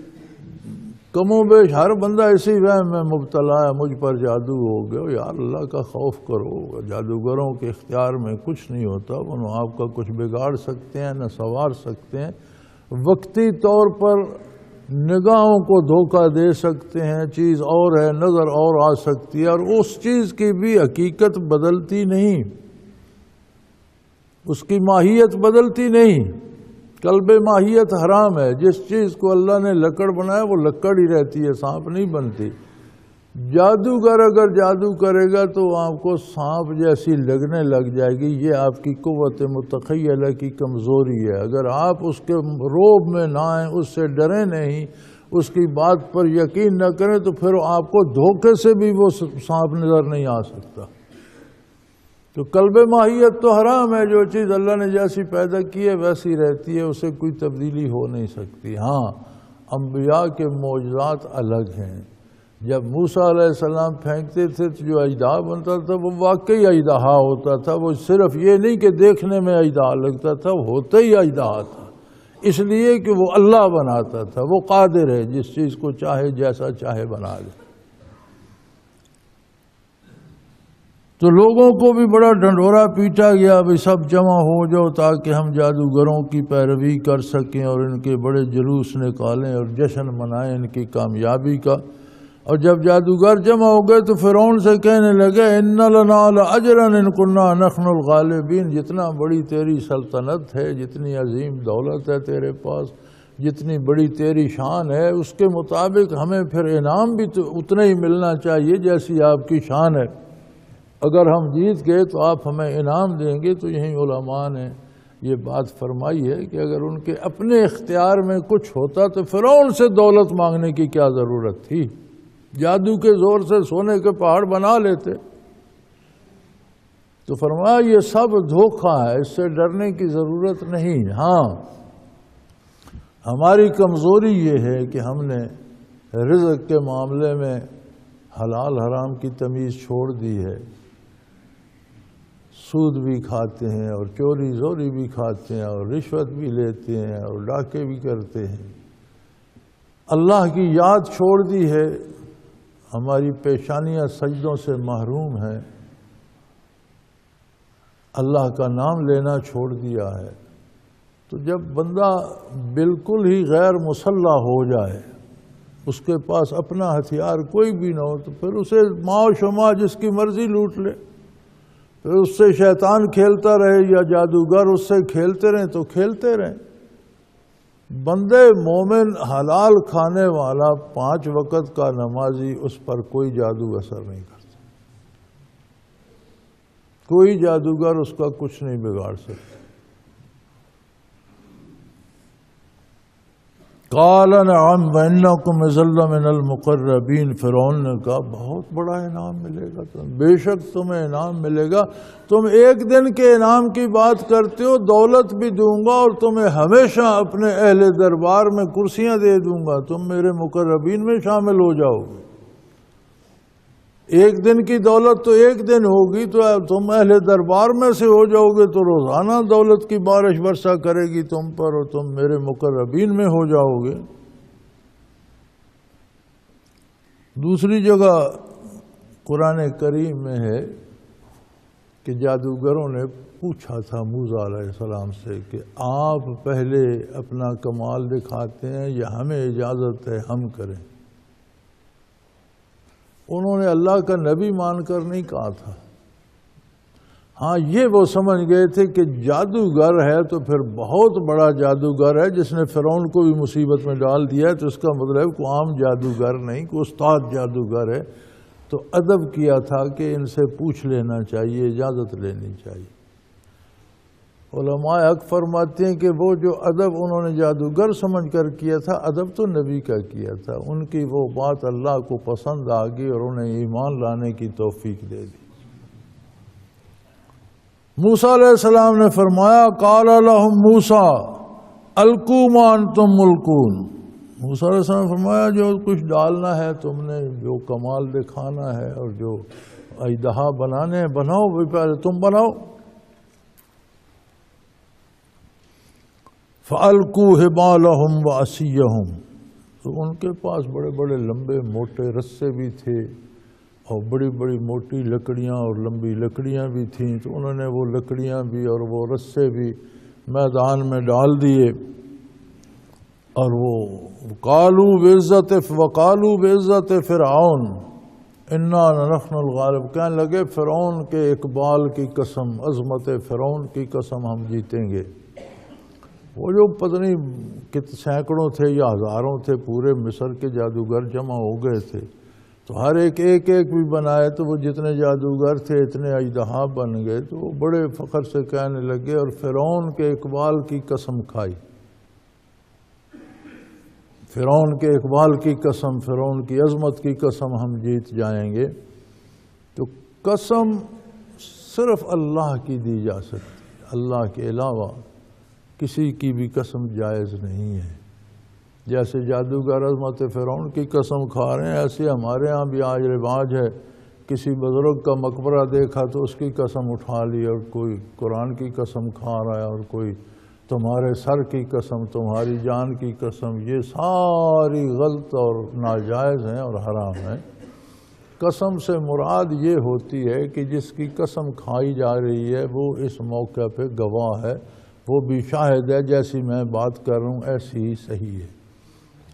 کم و بیش ہر بندہ اسی وہم میں مبتلا ہے، مجھ پر جادو ہو گیا. یار اللہ کا خوف کرو، جادوگروں کے اختیار میں کچھ نہیں ہوتا، وہ نہ آپ کا کچھ بگاڑ سکتے ہیں نہ سنوار سکتے ہیں. وقتی طور پر نگاہوں کو دھوکہ دے سکتے ہیں، چیز اور ہے، نظر اور آ سکتی ہے، اور اس چیز کی بھی حقیقت بدلتی نہیں، اس کی ماہیت بدلتی نہیں. قلب ماہیت حرام ہے. جس چیز کو اللہ نے لکڑ بنایا وہ لکڑ ہی رہتی ہے، سانپ نہیں بنتی. جادوگر اگر جادو کرے گا تو آپ کو سانپ جیسی لگنے لگ جائے گی. یہ آپ کی قوت متخیلہ کی کمزوری ہے. اگر آپ اس کے روب میں نہ آئیں، اس سے ڈریں نہیں، اس کی بات پر یقین نہ کریں، تو پھر آپ کو دھوکے سے بھی وہ سانپ نظر نہیں آ سکتا. تو قلب ماہیت تو حرام ہے. جو چیز اللہ نے جیسی پیدا کی ہے ویسی رہتی ہے، اسے کوئی تبدیلی ہو نہیں سکتی. ہاں، انبیاء کے معجزات الگ ہیں. جب موسیٰ علیہ السلام پھینکتے تھے تو جو اژدہا بنتا تھا وہ واقعی اژدہا ہوتا تھا. وہ صرف یہ نہیں کہ دیکھنے میں اژدہا لگتا تھا، وہ ہوتا ہی اژدہا تھا، اس لیے کہ وہ اللہ بناتا تھا. وہ قادر ہے، جس چیز کو چاہے جیسا چاہے بنا دے. تو لوگوں کو بھی بڑا ڈنڈورا پیٹا گیا، بھئی سب جمع ہو جاؤ تاکہ ہم جادوگروں کی پیروی کر سکیں اور ان کے بڑے جلوس نکالیں اور جشن منائیں ان کی کامیابی کا. اور جب جادوگر جمع ہو گئے تو فرعون سے کہنے لگے اِنَّ لَنَا لَأَجْرًا إِن كُنَّا نَحْنُ الْغَالِبِينَ، جتنا بڑی تیری سلطنت ہے، جتنی عظیم دولت ہے تیرے پاس، جتنی بڑی تیری شان ہے، اس کے مطابق ہمیں پھر انعام بھی تو اتنا ہی ملنا چاہیے جیسی آپ کی شان ہے. اگر ہم جیت گئے تو آپ ہمیں انعام دیں گے. تو یہیں علماء نے یہ بات فرمائی ہے کہ اگر ان کے اپنے اختیار میں کچھ ہوتا تو فرعون سے دولت مانگنے کی کیا ضرورت تھی؟ جادو کے زور سے سونے کے پہاڑ بنا لیتے. تو فرمایا یہ سب دھوکہ ہے، اس سے ڈرنے کی ضرورت نہیں. ہاں، ہماری کمزوری یہ ہے کہ ہم نے رزق کے معاملے میں حلال حرام کی تمیز چھوڑ دی ہے. سود بھی کھاتے ہیں اور چوری زوری بھی کھاتے ہیں اور رشوت بھی لیتے ہیں اور ڈاکے بھی کرتے ہیں. اللہ کی یاد چھوڑ دی ہے، ہماری پیشانیاں سجدوں سے محروم ہیں، اللہ کا نام لینا چھوڑ دیا ہے. تو جب بندہ بالکل ہی غیر مسلح ہو جائے، اس کے پاس اپنا ہتھیار کوئی بھی نہ ہو، تو پھر اسے ماں و شمع جس کی مرضی لوٹ لے. پھر اس سے شیطان کھیلتا رہے یا جادوگر اس سے کھیلتے رہیں تو کھیلتے رہیں. بندے مومن حلال کھانے والا 5 وقت کا نمازی، اس پر کوئی جادو اثر نہیں کرتا، کوئی جادوگر اس کا کچھ نہیں بگاڑ سکتا۔ قال نعم وانکم اذا لمن المقربین، فرعون نے کہا بہت بڑا انعام ملے گا تمہیں، بے شک تمہیں انعام ملے گا، تم ایک دن کے انعام کی بات کرتے ہو، دولت بھی دوں گا اور تمہیں ہمیشہ اپنے اہل دربار میں کرسیاں دے دوں گا، تم میرے مقربین میں شامل ہو جاؤ گے۔ ایک دن کی دولت تو ایک دن ہوگی، تو تم اہل دربار میں سے ہو جاؤ گے تو روزانہ دولت کی بارش برسا کرے گی تم پر، اور تم میرے مقربین میں ہو جاؤ گے۔ دوسری جگہ قرآن کریم میں ہے کہ جادوگروں نے پوچھا تھا موسیٰ علیہ السلام سے کہ آپ پہلے اپنا کمال دکھاتے ہیں یا ہمیں اجازت ہے ہم کریں؟ انہوں نے اللہ کا نبی مان کر نہیں کہا تھا، ہاں یہ وہ سمجھ گئے تھے کہ جادوگر ہے تو پھر بہت بڑا جادوگر ہے، جس نے فرعون کو بھی مصیبت میں ڈال دیا ہے، تو اس کا مطلب کوئی عام جادوگر نہیں، کوئی استاد جادوگر ہے۔ تو ادب کیا تھا کہ ان سے پوچھ لینا چاہیے، اجازت لینی چاہیے۔ علماء حق فرماتے ہیں کہ وہ جو ادب انہوں نے جادوگر سمجھ کر کیا تھا، ادب تو نبی کا کیا تھا، ان کی وہ بات اللہ کو پسند آ گئی اور انہیں ایمان لانے کی توفیق دے دی۔ موسیٰ علیہ السلام نے فرمایا قال لهم موسیٰ القوا ما انتم ملقون، موسیٰ علیہ السلام نے فرمایا جو کچھ ڈالنا ہے تم نے، جو کمال دکھانا ہے اور جو اژدہا بنانے ہیں بناؤ، پہلے تم بناؤ۔ فَأَلْقُوا حِبَالَهُمْ وَعَصِيَّهُمْ، تو ان کے پاس بڑے بڑے لمبے موٹے رسے بھی تھے اور بڑی بڑی موٹی لکڑیاں اور لمبی لکڑیاں بھی تھیں، تو انہوں نے وہ لکڑیاں بھی اور وہ رسے بھی میدان میں ڈال دیے، اور وہ وقالوا بعزت فرعون انا نحن الغالب، کہنے لگے فرعون کے اقبال کی قسم، عظمت فرعون کی قسم ہم جیتیں گے۔ وہ جو پتہ نہیں سینکڑوں تھے یا ہزاروں تھے، پورے مصر کے جادوگر جمع ہو گئے تھے، تو ہر ایک بھی بنائے، تو وہ جتنے جادوگر تھے اتنے اژدہا بن گئے، تو وہ بڑے فخر سے کہنے لگے اور فرعون کے اقبال کی قسم کھائی، فرعون کے اقبال کی قسم، فرعون کی عظمت کی قسم ہم جیت جائیں گے۔ تو قسم صرف اللہ کی دی جا سکتی ہے، اللہ کے علاوہ کسی کی بھی قسم جائز نہیں ہے۔ جیسے جادوگر عظمت فرعون کی قسم کھا رہے ہیں، ایسے ہمارے ہاں بھی آج رواج ہے، کسی بزرگ کا مقبرہ دیکھا تو اس کی قسم اٹھا لی، اور کوئی قرآن کی قسم کھا رہا ہے، اور کوئی تمہارے سر کی قسم، تمہاری جان کی قسم، یہ ساری غلط اور ناجائز ہیں اور حرام ہیں۔ قسم سے مراد یہ ہوتی ہے کہ جس کی قسم کھائی جا رہی ہے وہ اس موقع پہ گواہ ہے، وہ بھی شاہد ہے، جیسی میں بات کر رہا ہوں ایسی ہی صحیح ہے،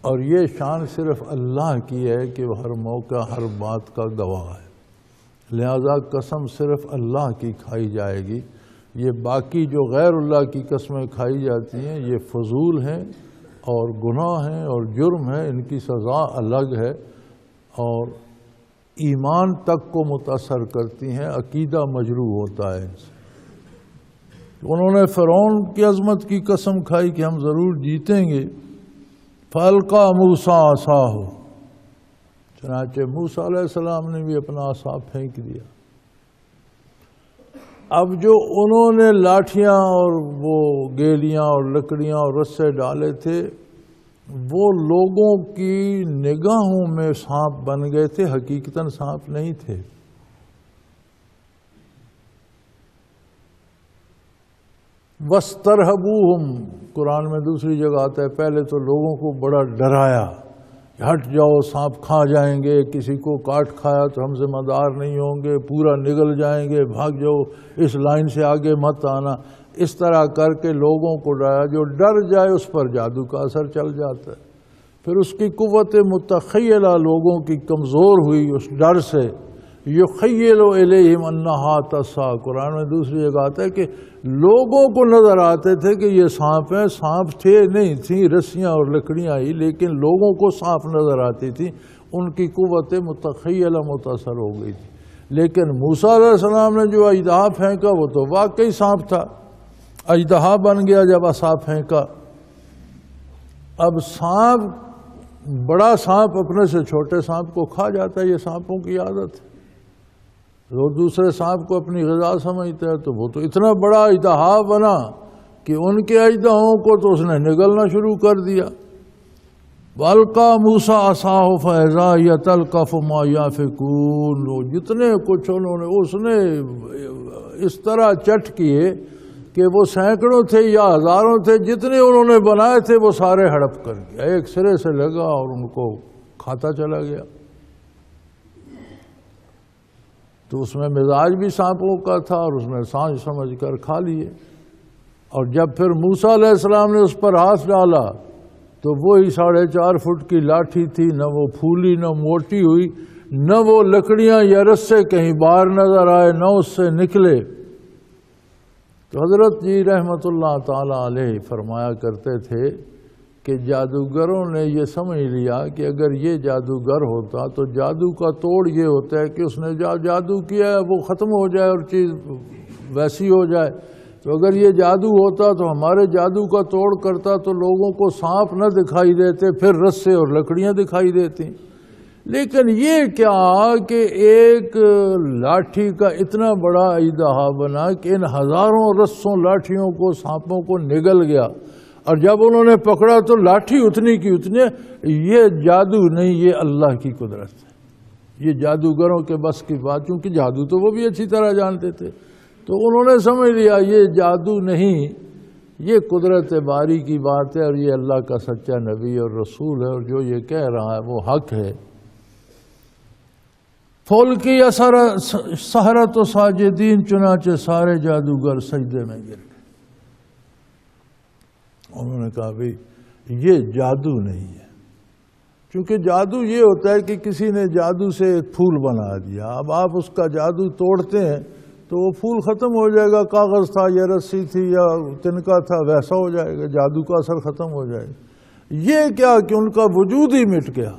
اور یہ شان صرف اللہ کی ہے کہ وہ ہر موقع ہر بات کا گواہ ہے، لہذا قسم صرف اللہ کی کھائی جائے گی۔ یہ باقی جو غیر اللہ کی قسمیں کھائی جاتی ہیں یہ فضول ہیں اور گناہ ہیں اور جرم ہیں، ان کی سزا الگ ہے اور ایمان تک کو متاثر کرتی ہیں، عقیدہ مجروح ہوتا ہے ان سے۔ انہوں نے فرعون کی عظمت کی قسم کھائی کہ ہم ضرور جیتیں گے۔ فَأَلْقَىٰ مُوسَىٰ عَصَاهُ، چنانچہ موسیٰ علیہ السلام نے بھی اپنا عصا پھینک دیا۔ اب جو انہوں نے لاٹھیاں اور وہ گیلیاں اور لکڑیاں اور رسے ڈالے تھے، وہ لوگوں کی نگاہوں میں سانپ بن گئے تھے، حقیقتاً سانپ نہیں تھے۔ وَاسْتَرْهَبُوهُمْ، قرآن میں دوسری جگہ آتا ہے، پہلے تو لوگوں کو بڑا ڈرایا، ہٹ جاؤ سانپ کھا جائیں گے، کسی کو کاٹ کھایا تو ہم ذمہ دار نہیں ہوں گے، پورا نگل جائیں گے، بھاگ جاؤ، اس لائن سے آگے مت آنا۔ اس طرح کر کے لوگوں کو ڈرایا، جو ڈر جائے اس پر جادو کا اثر چل جاتا ہے۔ پھر اس کی قوت متخیلہ لوگوں کی کمزور ہوئی اس ڈر سے، یخیل الیہم انہا تسعی، قرآن میں دوسری جگہ آتا ہے کہ لوگوں کو نظر آتے تھے کہ یہ سانپ ہیں، سانپ تھے نہیں، تھیں رسیاں اور لکڑیاں ہی، لیکن لوگوں کو سانپ نظر آتی تھی، ان کی قوت متخیلہ متاثر ہو گئی تھی۔ لیکن موسیٰ علیہ السلام نے جو اژدہا پھینکا وہ تو واقعی سانپ تھا، اژدہا بن گیا جب عصا پھینکا۔ اب سانپ، بڑا سانپ اپنے سے چھوٹے سانپ کو کھا جاتا ہے، یہ سانپوں کی عادت ہے، وہ دوسرے سانپ کو اپنی غذا سمجھتا ہے، تو وہ تو اتنا بڑا اژدہا بنا کہ ان کے اژدہوں کو تو اس نے نگلنا شروع کر دیا۔ وَأَلْقَىٰ مُوسَىٰ عَصَاهُ فَإِذَا هِيَ تَلْقَفُ مَا يَأْفِكُونَ، وہ جتنے کچھ اس نے اس طرح چٹ کیے کہ وہ سینکڑوں تھے یا ہزاروں تھے، جتنے انہوں نے بنائے تھے وہ سارے ہڑپ کر گیا، ایک سرے سے لگا اور ان کو کھاتا چلا گیا۔ تو اس میں مزاج بھی سانپوں کا تھا اور اس نے سانپ سمجھ کر کھا لیے۔ اور جب پھر موسیٰ علیہ السلام نے اس پر ہاتھ ڈالا تو وہی 4.5 فٹ کی لاٹھی تھی، نہ وہ پھولی نہ موٹی ہوئی، نہ وہ لکڑیاں یا رسے کہیں باہر نظر آئے، نہ اس سے نکلے۔ تو حضرت جی رحمت اللہ تعالی علیہ فرمایا کرتے تھے کہ جادوگروں نے یہ سمجھ لیا کہ اگر یہ جادوگر ہوتا تو جادو کا توڑ یہ ہوتا ہے کہ اس نے جادو کیا ہے وہ ختم ہو جائے اور چیز ویسی ہو جائے۔ تو اگر یہ جادو ہوتا تو ہمارے جادو کا توڑ کرتا تو لوگوں کو سانپ نہ دکھائی دیتے، پھر رسے اور لکڑیاں دکھائی دیتی۔ لیکن یہ کیا کہ ایک لاٹھی کا اتنا بڑا اژدہا بنا کہ ان ہزاروں رسوں لاٹھیوں کو، سانپوں کو نگل گیا، اور جب انہوں نے پکڑا تو لاٹھی اتنی کی اتنی۔ یہ جادو نہیں، یہ اللہ کی قدرت ہے، یہ جادوگروں کے بس کی بات، کیونکہ جادو تو وہ بھی اچھی طرح جانتے تھے۔ تو انہوں نے سمجھ لیا یہ جادو نہیں، یہ قدرت باری کی بات ہے، اور یہ اللہ کا سچا نبی اور رسول ہے، اور جو یہ کہہ رہا ہے وہ حق ہے۔ فَأُلْقِيَ السَّحَرَةُ سَاجِدِينَ، چنانچہ سارے جادوگر سجدے میں گر گئے۔ انہوں نے کہا بھئی یہ جادو نہیں ہے، کیونکہ جادو یہ ہوتا ہے کہ کسی نے جادو سے ایک پھول بنا دیا، اب آپ اس کا جادو توڑتے ہیں تو وہ پھول ختم ہو جائے گا، کاغذ تھا یا رسی تھی یا تنکا تھا ویسا ہو جائے گا، جادو کا اثر ختم ہو جائے گا۔ یہ کیا کہ ان کا وجود ہی مٹ گیا۔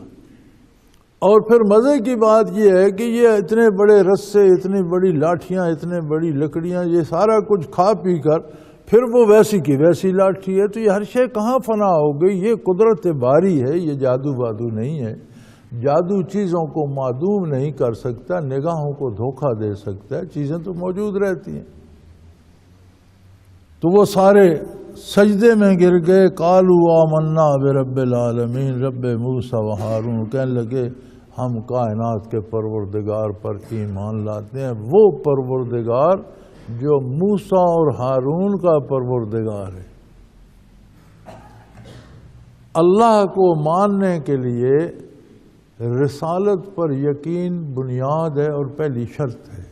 اور پھر مزے کی بات یہ ہے کہ یہ اتنے بڑے رسے، اتنی بڑی لاٹھیاں، اتنے بڑی لکڑیاں، یہ سارا کچھ کھا پی کر پھر وہ ویسی کی ویسی لاٹھی ہے۔ تو یہ ہر شے کہاں فنا ہو گئی؟ یہ قدرت باری ہے، یہ جادو بادو نہیں ہے۔ جادو چیزوں کو معدوم نہیں کر سکتا، نگاہوں کو دھوکہ دے سکتا ہے، چیزیں تو موجود رہتی ہیں۔ تو وہ سارے سجدے میں گر گئے۔ قالوا آمنا برب العالمین، رب موسیٰ و ہارون، کہنے لگے ہم کائنات کے پروردگار پر ایمان لاتے ہیں، وہ پروردگار جو موسیٰ اور ہارون کا پروردگار ہے۔ اللہ کو ماننے کے لیے رسالت پر یقین بنیاد ہے اور پہلی شرط ہے۔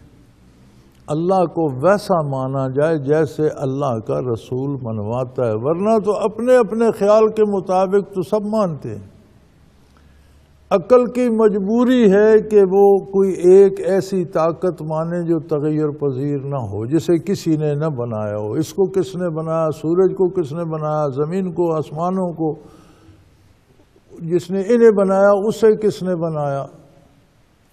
اللہ کو ویسا مانا جائے جیسے اللہ کا رسول منواتا ہے، ورنہ تو اپنے اپنے خیال کے مطابق تو سب مانتے ہیں۔ عقل کی مجبوری ہے کہ وہ کوئی ایک ایسی طاقت مانے جو تغیر پذیر نہ ہو، جسے کسی نے نہ بنایا ہو۔ اس کو کس نے بنایا؟ سورج کو کس نے بنایا؟ زمین کو، آسمانوں کو؟ جس نے انہیں بنایا اسے کس نے بنایا؟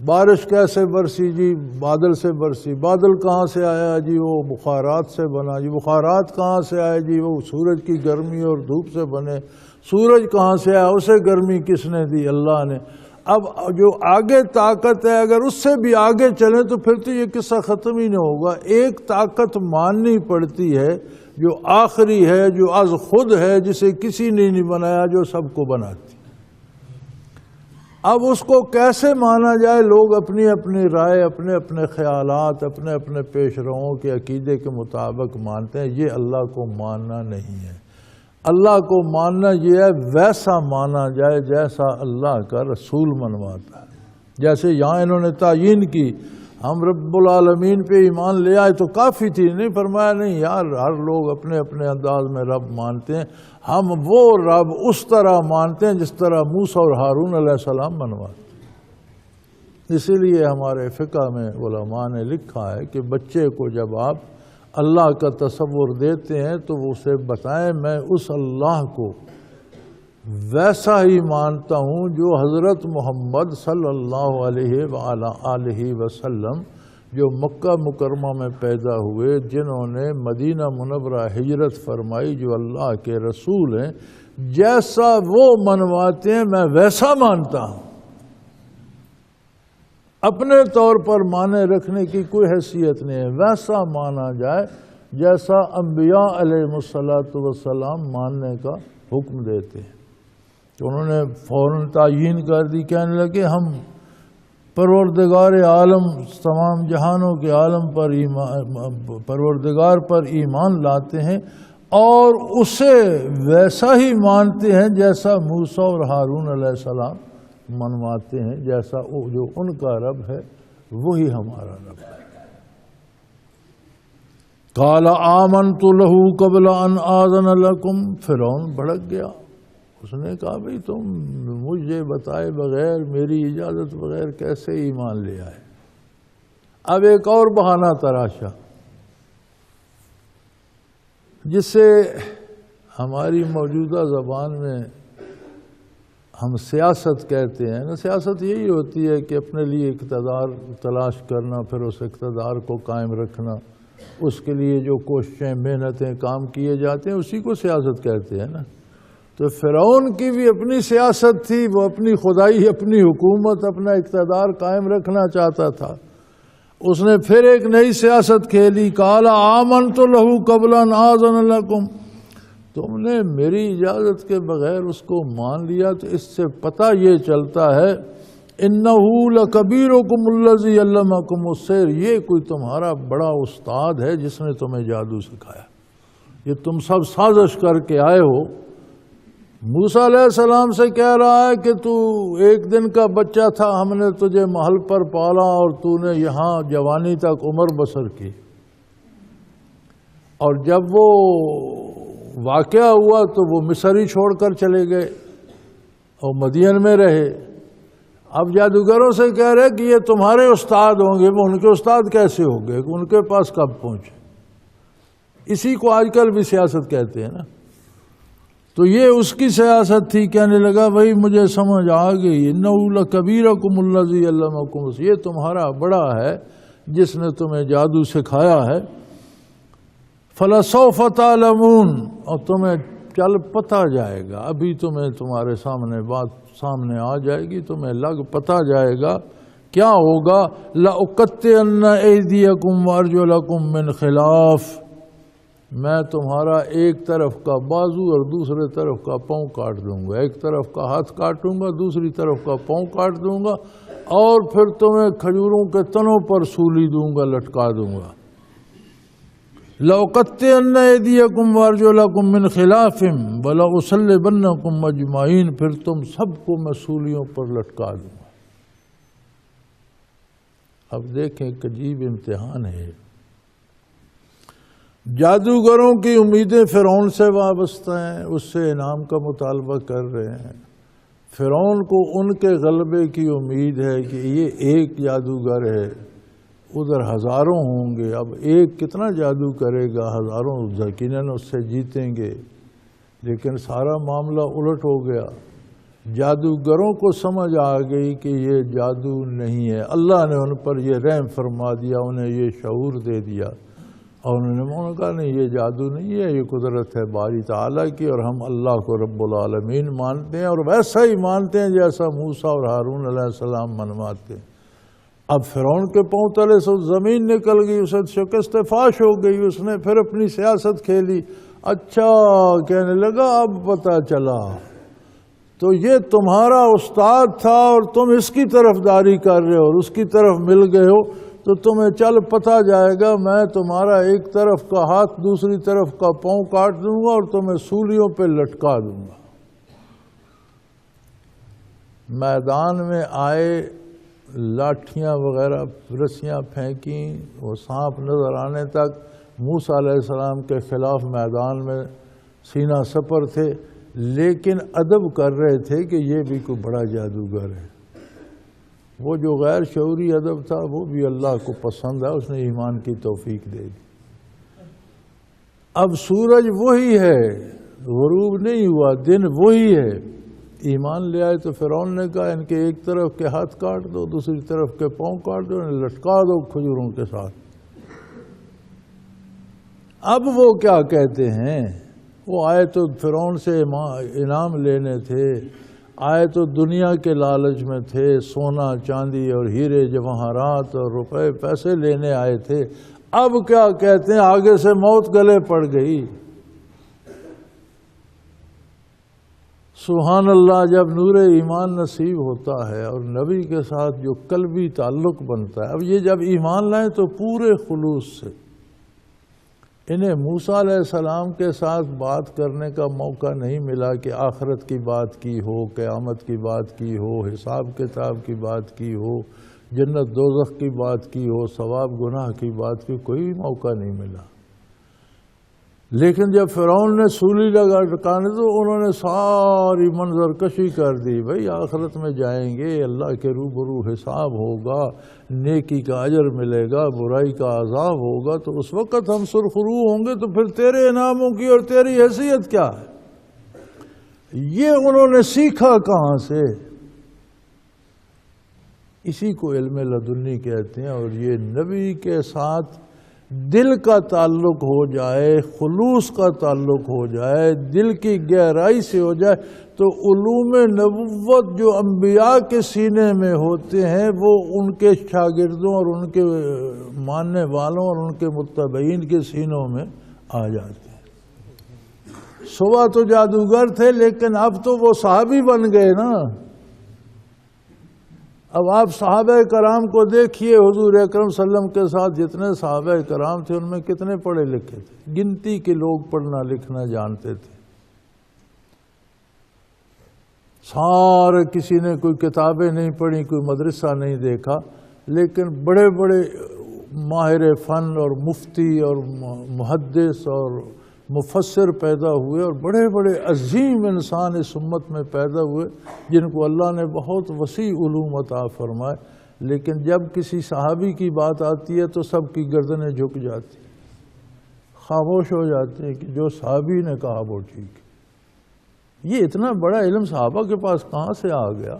بارش کیسے برسی؟ جی بادل سے برسی۔ بادل کہاں سے آیا؟ جی وہ بخارات سے بنا۔ جی بخارات کہاں سے آئے؟ جی وہ سورج کی گرمی اور دھوپ سے بنے۔ سورج کہاں سے آیا؟ اسے گرمی کس نے دی؟ اللہ نے۔ اب جو آگے طاقت ہے اگر اس سے بھی آگے چلیں تو پھر تو یہ قصہ ختم ہی نہ ہوگا۔ ایک طاقت ماننی پڑتی ہے جو آخری ہے، جو از خود ہے، جسے کسی نے نہیں بنایا، جو سب کو بناتی۔ اب اس کو کیسے مانا جائے؟ لوگ اپنی اپنی رائے، اپنے اپنے خیالات، اپنے اپنے پیش روؤں کے عقیدے کے مطابق مانتے ہیں۔ یہ اللہ کو ماننا نہیں ہے۔ اللہ کو ماننا یہ ہے ویسا مانا جائے جیسا اللہ کا رسول منواتا ہے۔ جیسے یہاں انہوں نے تعیین کی ہم رب العالمین پہ ایمان لے آئے تو کافی تھی، نہیں فرمایا نہیں یار، ہر لوگ اپنے اپنے انداز میں رب مانتے ہیں، ہم وہ رب اس طرح مانتے ہیں جس طرح موسیٰ اور ہارون علیہ السلام منواتے ہیں۔ اسی لیے ہمارے فقہ میں علماء نے لکھا ہے کہ بچے کو جب آپ اللہ کا تصور دیتے ہیں تو اسے بتائیں میں اس اللہ کو ویسا ہی مانتا ہوں جو حضرت محمد صلی اللہ علیہ وآلہ وسلم جو مکہ مکرمہ میں پیدا ہوئے، جنہوں نے مدینہ منورہ ہجرت فرمائی، جو اللہ کے رسول ہیں، جیسا وہ منواتے ہیں میں ویسا مانتا ہوں۔ اپنے طور پر مانے رکھنے کی کوئی حیثیت نہیں ہے، ویسا مانا جائے جیسا انبیاء علیہ السلام ماننے کا حکم دیتے ہیں۔ تو انہوں نے فوراً تعیین کر دی، کہنے لگے ہم پروردگار عالم، تمام جہانوں کے عالم پر پروردگار پر ایمان لاتے ہیں اور اسے ویسا ہی مانتے ہیں جیسا موسیٰ اور ہارون علیہ السلام منواتے ہیں، جیسا جو ان کا رب ہے وہی ہمارا رب ہے۔ قال آمنت لہ قبل ان آذن لکم، فرعون بھڑک گیا، اس نے کہا بھئی تم مجھے بتائے بغیر، میری اجازت بغیر کیسے ایمان لے آئے؟ اب ایک اور بہانہ تراشا، جس سے ہماری موجودہ زبان میں ہم سیاست کہتے ہیں نا۔ سیاست یہی ہوتی ہے کہ اپنے لیے اقتدار تلاش کرنا، پھر اس اقتدار کو قائم رکھنا، اس کے لیے جو کوششیں محنتیں کام کیے جاتے ہیں اسی کو سیاست کہتے ہیں نا۔ تو فرعون کی بھی اپنی سیاست تھی، وہ اپنی خدائی، اپنی حکومت، اپنا اقتدار قائم رکھنا چاہتا تھا۔ اس نے پھر ایک نئی سیاست کھیلی، قال آمنت لہ قبل ان آذن لکم، تم نے میری اجازت کے بغیر اس کو مان لیا، تو اس سے پتہ یہ چلتا ہے انہ لکبیرکم الذی علمکم السحر، یہ کوئی تمہارا بڑا استاد ہے جس نے تمہیں جادو سکھایا، یہ تم سب سازش کر کے آئے ہو۔ موسیٰ علیہ السلام سے کہہ رہا ہے کہ تو ایک دن کا بچہ تھا، ہم نے تجھے محل پر پالا اور تو نے یہاں جوانی تک عمر بسر کی، اور جب وہ واقعہ ہوا تو وہ مصر ہی چھوڑ کر چلے گئے اور مدین میں رہے۔ اب جادوگروں سے کہہ رہے کہ یہ تمہارے استاد ہوں گے، وہ ان کے استاد کیسے ہوں گے، ان کے پاس کب پہنچے؟ اسی کو آج کل بھی سیاست کہتے ہیں نا۔ تو یہ اس کی سیاست تھی، کہنے لگا بھائی مجھے سمجھ آ گئی، انہ لکبیرکم الذی علمکم، یہ تمہارا بڑا ہے جس نے تمہیں جادو سکھایا ہے۔ فلسوف تعلمون، اور تمہیں چل پتہ جائے گا، ابھی تمہیں تمہارے سامنے بات سامنے آ جائے گی، تمہیں لگ پتہ جائے گا کیا ہوگا۔ لأقطعن ایدیکم وارجلکم من خلاف، میں تمہارا ایک طرف کا بازو اور دوسرے طرف کا پاؤں کاٹ دوں گا، ایک طرف کا ہاتھ کاٹوں گا، دوسری طرف کا پاؤں کاٹ دوں گا، اور پھر تمہیں کھجوروں کے تنوں پر سولی دوں گا، لٹکا دوں گا۔ لأقطعن ایدیکم وارجلکم من خلاف ولأصلبنکم اجمعین، پھر تم سب کو میں سولیوں پر لٹکا دوں گا۔ اب دیکھیں ایک عجیب امتحان ہے۔ جادوگروں کی امیدیں فرعون سے وابستہ ہیں، اس سے انعام کا مطالبہ کر رہے ہیں۔ فرعون کو ان کے غلبے کی امید ہے کہ یہ ایک جادوگر ہے، ادھر ہزاروں ہوں گے، اب ایک کتنا جادو کرے گا، ہزاروں یقیناً اس سے جیتیں گے۔ لیکن سارا معاملہ الٹ ہو گیا، جادوگروں کو سمجھ آ گئی کہ یہ جادو نہیں ہے، اللہ نے ان پر یہ رحم فرما دیا، انہیں یہ شعور دے دیا، اور انہوں نے کہا نہیں یہ جادو نہیں ہے، یہ قدرت ہے باری تعالیٰ کی، اور ہم اللہ کو رب العالمین مانتے ہیں، اور ویسا ہی مانتے ہیں جیسا موسیٰ اور ہارون علیہ السلام منواتے ہیں۔ اب فرعون کے پاؤں تلے سے زمین نکل گئی، اسے شکست فاش ہو گئی، اس نے پھر اپنی سیاست کھیلی۔ اچھا کہنے لگا اب پتہ چلا، تو یہ تمہارا استاد تھا اور تم اس کی طرفداری کر رہے ہو اور اس کی طرف مل گئے ہو، تو تمہیں چل پتہ جائے گا، میں تمہارا ایک طرف کا ہاتھ دوسری طرف کا پاؤں کاٹ دوں گا اور تمہیں سولیوں پہ لٹکا دوں گا۔ میدان میں آئے، لاٹھیاں وغیرہ رسیاں پھینکیں، وہ سانپ نظر آنے تک موسیٰ علیہ السلام کے خلاف میدان میں سینہ سپر تھے، لیکن ادب کر رہے تھے کہ یہ بھی کوئی بڑا جادوگر ہے۔ وہ جو غیر شعوری ادب تھا وہ بھی اللہ کو پسند ہے، اس نے ایمان کی توفیق دے دی۔ اب سورج وہی ہے، غروب نہیں ہوا، دن وہی ہے۔ ایمان لے آئے تو فرعون نے کہا ان کے ایک طرف کے ہاتھ کاٹ دو، دوسری طرف کے پاؤں کاٹ دو، انہیں لٹکا دو کھجوروں کے ساتھ۔ اب وہ کیا کہتے ہیں؟ وہ آئے تو فرعون سے انعام لینے تھے، آئے تو دنیا کے لالچ میں تھے، سونا چاندی اور ہیرے جواہرات اور روپے پیسے لینے آئے تھے۔ اب کیا کہتے ہیں؟ آگے سے موت گلے پڑ گئی۔ سبحان اللہ، جب نور ایمان نصیب ہوتا ہے اور نبی کے ساتھ جو قلبی تعلق بنتا ہے۔ اب یہ جب ایمان لائیں تو پورے خلوص سے۔ انہیں موسیٰ علیہ السلام کے ساتھ بات کرنے کا موقع نہیں ملا کہ آخرت کی بات کی ہو، قیامت کی بات کی ہو، حساب کتاب کی بات کی ہو، جنت دوزخ کی بات کی ہو، ثواب گناہ کی بات کی، کوئی موقع نہیں ملا۔ لیکن جب فرعون نے سولی لٹکانے تو انہوں نے ساری منظر کشی کر دی۔ بھئی آخرت میں جائیں گے، اللہ کے روبرو حساب ہوگا، نیکی کا اجر ملے گا، برائی کا عذاب ہوگا، تو اس وقت ہم سرخرو ہوں گے، تو پھر تیرے انعاموں کی اور تیری حیثیت کیا ہے؟ یہ انہوں نے سیکھا کہاں سے؟ اسی کو علم لدنی کہتے ہیں۔ اور یہ نبی کے ساتھ دل کا تعلق ہو جائے، خلوص کا تعلق ہو جائے، دل کی گہرائی سے ہو جائے، تو علوم نبوت جو انبیاء کے سینے میں ہوتے ہیں وہ ان کے شاگردوں اور ان کے ماننے والوں اور ان کے متبعین کے سینوں میں آ جاتے ہیں۔ صبح تو جادوگر تھے، لیکن اب تو وہ صحابی بن گئے نا۔ اب آپ صحابہ کرام کو دیکھیے، حضور اکرم صلی اللہ علیہ وسلم کے ساتھ جتنے صحابہ کرام تھے ان میں کتنے پڑھے لکھے تھے؟ گنتی کے لوگ پڑھنا لکھنا جانتے تھے۔ سارے کسی نے کوئی کتابیں نہیں پڑھی، کوئی مدرسہ نہیں دیکھا، لیکن بڑے بڑے ماہر فن اور مفتی اور محدث اور مفسر پیدا ہوئے، اور بڑے بڑے عظیم انسان اس امت میں پیدا ہوئے جن کو اللہ نے بہت وسیع علوم عطا فرمائے۔ لیکن جب کسی صحابی کی بات آتی ہے تو سب کی گردنیں جھک جاتی، خاموش ہو جاتے ہیں کہ جو صحابی نے کہا وہ ٹھیک ہے۔ یہ اتنا بڑا علم صحابہ کے پاس کہاں سے آ گیا؟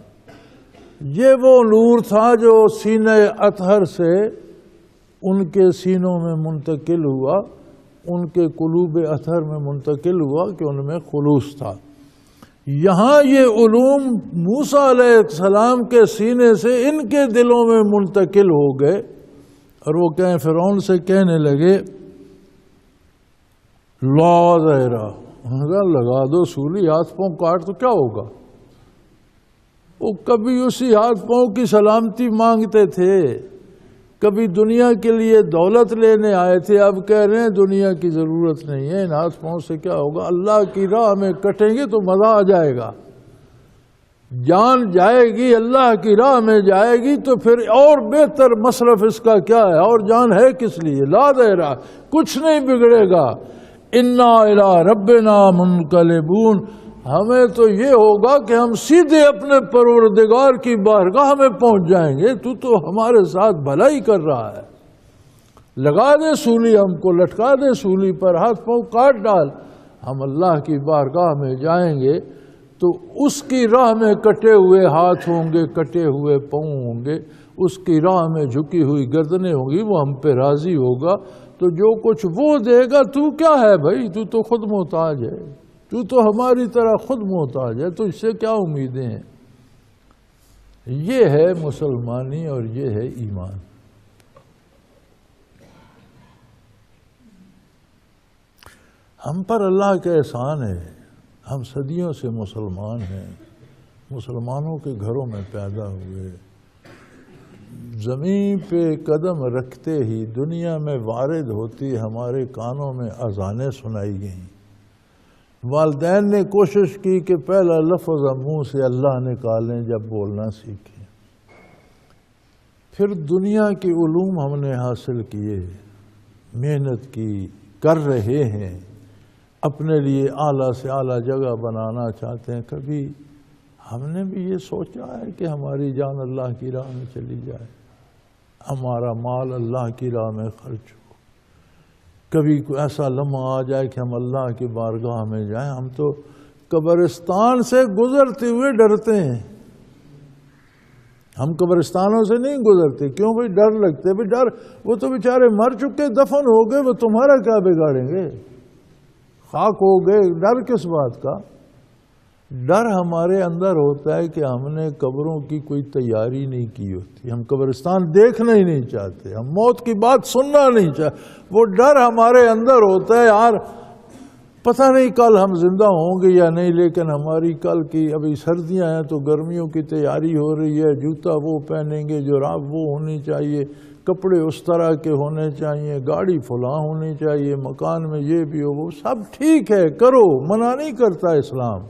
یہ وہ نور تھا جو سینہ اطہر سے ان کے سینوں میں منتقل ہوا، ان کے قلوب اطہر میں منتقل ہوا کہ ان میں خلوص تھا۔ یہاں یہ علوم موسیٰ علیہ السلام کے سینے سے ان کے دلوں میں منتقل ہو گئے، اور وہ فرعون سے کہنے لگے لا ظہرا، لگا دو سولی، ہاتھ پاؤں کاٹ تو کیا ہوگا؟ وہ کبھی اسی ہاتھ پاؤں کی سلامتی مانگتے تھے، کبھی دنیا کے لیے دولت لینے آئے تھے، اب کہہ رہے ہیں دنیا کی ضرورت نہیں ہے، ان ہاتھ پاؤں سے کیا ہوگا؟ اللہ کی راہ میں کٹیں گے تو مزہ آ جائے گا، جان جائے گی، اللہ کی راہ میں جائے گی تو پھر اور بہتر مصرف اس کا کیا ہے؟ اور جان ہے کس لیے؟ لا دہرا، کچھ نہیں بگڑے گا۔ انا الی ربنا منقلبون، ہمیں تو یہ ہوگا کہ ہم سیدھے اپنے پروردگار کی بارگاہ میں پہنچ جائیں گے۔ تو ہمارے ساتھ بھلائی کر رہا ہے، لگا دے سولی، ہم کو لٹکا دے سولی پر، ہاتھ پاؤں کاٹ ڈال، ہم اللہ کی بارگاہ میں جائیں گے تو اس کی راہ میں کٹے ہوئے ہاتھ ہوں گے، کٹے ہوئے پاؤں ہوں گے، اس کی راہ میں جھکی ہوئی گردنیں ہوں گی، وہ ہم پہ راضی ہوگا۔ تو جو کچھ وہ دے گا، تو کیا ہے بھائی؟ تو تو خود محتاج ہے، تو تو ہماری طرح خود محتاج ہے، تو اس سے کیا امیدیں ہیں؟ یہ ہے مسلمانی اور یہ ہے ایمان۔ ہم پر اللہ کا احسان ہے، ہم صدیوں سے مسلمان ہیں، مسلمانوں کے گھروں میں پیدا ہوئے، زمین پہ قدم رکھتے ہی دنیا میں وارد ہوتی ہمارے کانوں میں اذانیں سنائی گئیں۔ والدین نے کوشش کی کہ پہلا لفظ منہ سے اللہ نکالیں جب بولنا سیکھیں۔ پھر دنیا کے علوم ہم نے حاصل کیے، محنت کی، کر رہے ہیں، اپنے لیے اعلیٰ سے اعلیٰ جگہ بنانا چاہتے ہیں۔ کبھی ہم نے بھی یہ سوچا ہے کہ ہماری جان اللہ کی راہ میں چلی جائے، ہمارا مال اللہ کی راہ میں خرچ ہو، کبھی کوئی ایسا لمحہ آ جائے کہ ہم اللہ کی بارگاہ میں جائیں۔ ہم تو قبرستان سے گزرتے ہوئے ڈرتے ہیں، ہم قبرستانوں سے نہیں گزرتے، کیوں بھائی؟ ڈر لگتے، بھائی ڈر، وہ تو بیچارے مر چکے، دفن ہو گئے، وہ تمہارا کیا بگاڑیں گے؟ خاک ہو گئے، ڈر کس بات کا؟ ڈر ہمارے اندر ہوتا ہے کہ ہم نے قبروں کی کوئی تیاری نہیں کی ہوتی، ہم قبرستان دیکھنا ہی نہیں چاہتے، ہم موت کی بات سننا نہیں چاہتے، وہ ڈر ہمارے اندر ہوتا ہے یار پتہ نہیں کل ہم زندہ ہوں گے یا نہیں، لیکن ہماری کل کی، ابھی سردیاں ہیں تو گرمیوں کی تیاری ہو رہی ہے، جوتا وہ پہنیں گے، جراب وہ ہونی چاہیے، کپڑے اس طرح کے ہونے چاہیے، گاڑی فلاں ہونی چاہیے، مکان میں یہ بھی ہو، وہ سب ٹھیک ہے، کرو، منع نہیں کرتا اسلام۔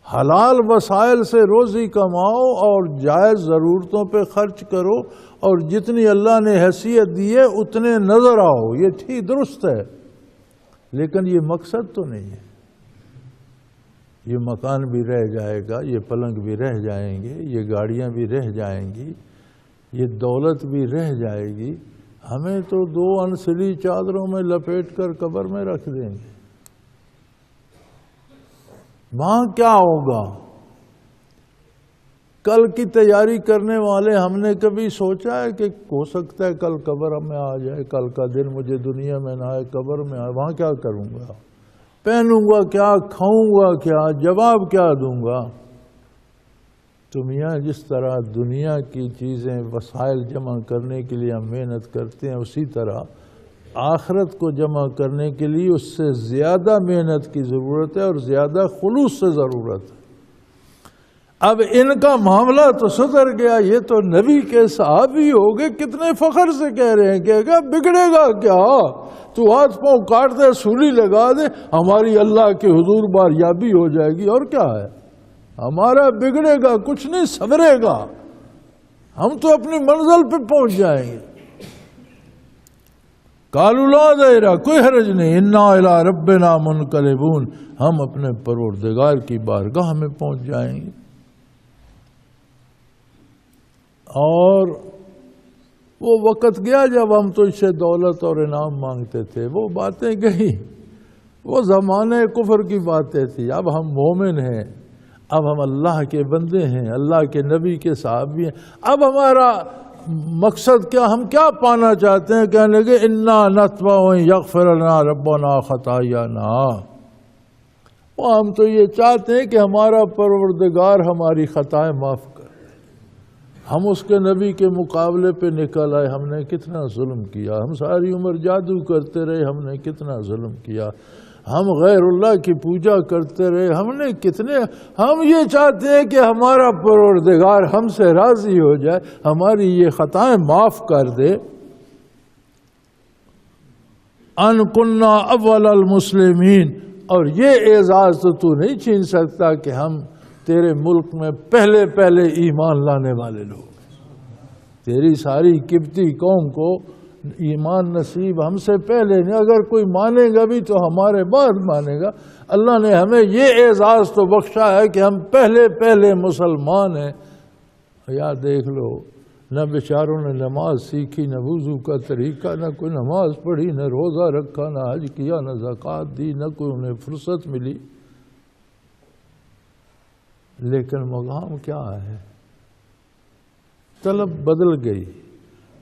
حلال وسائل سے روزی کماؤ اور جائز ضرورتوں پہ خرچ کرو، اور جتنی اللہ نے حیثیت دی ہے اتنے نظر آؤ، یہ ٹھیک درست ہے، لیکن یہ مقصد تو نہیں ہے۔ یہ مکان بھی رہ جائے گا، یہ پلنگ بھی رہ جائیں گے، یہ گاڑیاں بھی رہ جائیں گی، یہ دولت بھی رہ جائے گی، ہمیں تو 2 انسلی چادروں میں لپیٹ کر قبر میں رکھ دیں گے، وہاں کیا ہوگا؟ کل کی تیاری کرنے والے ہم نے کبھی سوچا ہے کہ ہو سکتا ہے کل قبر میں آ جائے، کل کا دن مجھے دنیا میں نہ آئے، قبر میں آئے، وہاں کیا کروں گا؟ پہنوں گا کیا؟ کھاؤں گا کیا؟ جواب کیا دوں گا؟ تو میاں جس طرح دنیا کی چیزیں، وسائل جمع کرنے کے لیے ہم محنت کرتے ہیں، اسی طرح آخرت کو جمع کرنے کے لیے اس سے زیادہ محنت کی ضرورت ہے اور زیادہ خلوص سے ضرورت ہے۔ اب ان کا معاملہ تو سدھر گیا، یہ تو نبی کے صحابی ہو گئے، کتنے فخر سے کہہ رہے ہیں کہ بگڑے گا کیا؟ تو ہاتھ پاؤں کاٹ دے، سولی لگا دے، ہماری اللہ کے حضور باریابی ہو جائے گی، اور کیا ہے؟ ہمارا بگڑے گا کچھ نہیں، سنورے گا، ہم تو اپنی منزل پہ پہنچ جائیں گے۔ قالوا لا ضیر، کوئی حرج نہیں، انا الی ربنا منقلبون، ہم اپنے پروردگار کی بارگاہ میں پہنچ جائیں گے۔ اور وہ وقت گیا جب ہم تو اس سے دولت اور انعام مانگتے تھے، وہ باتیں گئی، وہ زمانے کفر کی باتیں تھی۔ اب ہم مومن ہیں، اب ہم اللہ کے بندے ہیں، اللہ کے نبی کے صحابی ہیں۔ اب ہمارا مقصد کیا؟ ہم کیا پانا چاہتے ہیں؟ کہنے لگے انا نطمع ان یغفر لنا ربنا خطایانا، وہ ہم تو یہ چاہتے ہیں کہ ہمارا پروردگار ہماری خطائیں معاف کر۔ ہم اس کے نبی کے مقابلے پہ نکل آئے، ہم نے کتنا ظلم کیا، ہم ساری عمر جادو کرتے رہے، ہم نے کتنا ظلم کیا، ہم غیر اللہ کی پوجا کرتے رہے، ہم نے کتنے، ہم یہ چاہتے ہیں کہ ہمارا پروردگار ہم سے راضی ہو جائے، ہماری یہ خطائیں معاف کر دے۔ ان کنا اول المسلمین، اور یہ اعزاز تو نہیں چھین سکتا کہ ہم تیرے ملک میں پہلے ایمان لانے والے لوگ، تیری ساری قبطی قوم کو ایمان نصیب ہم سے پہلے نہیں، اگر کوئی مانے گا بھی تو ہمارے بعد مانے گا۔ اللہ نے ہمیں یہ اعزاز تو بخشا ہے کہ ہم پہلے مسلمان ہیں۔ یا دیکھ لو، نہ بیچاروں نے نماز سیکھی، نہ وضو کا طریقہ، نہ کوئی نماز پڑھی، نہ روزہ رکھا، نہ حج کیا، نہ زکوٰۃ دی، نہ کوئی انہیں فرصت ملی، لیکن مقام کیا ہے؟ طلب بدل گئی،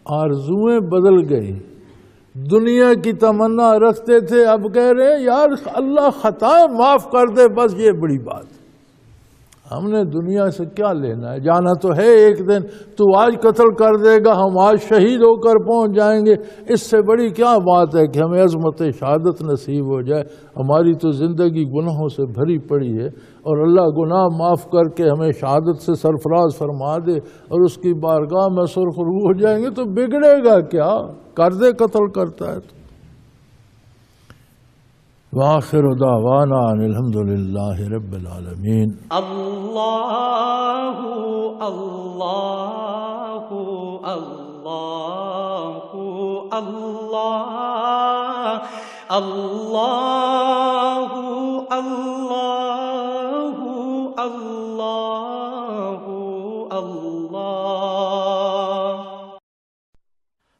آرزویں بدل گئی، دنیا کی تمنا رکھتے تھے، اب کہہ رہے ہیں یار اللہ خطائیں معاف کر دے، بس یہ بڑی بات۔ ہم نے دنیا سے کیا لینا ہے؟ جانا تو ہے ایک دن، تو آج قتل کر دے گا، ہم آج شہید ہو کر پہنچ جائیں گے، اس سے بڑی کیا بات ہے کہ ہمیں عظمت شہادت نصیب ہو جائے۔ ہماری تو زندگی گناہوں سے بھری پڑی ہے، اور اللہ گناہ معاف کر کے ہمیں شہادت سے سرفراز فرما دے اور اس کی بارگاہ میں سرخرو ہو جائیں گے، تو بگڑے گا کیا؟ کر دے، قتل کرتا ہے تو۔ وآخر دعوانا ان الحمد للہ رب العالمین۔ اللہ اللہ اللہ اللہ اللہ اللہ اللہ اللہ۔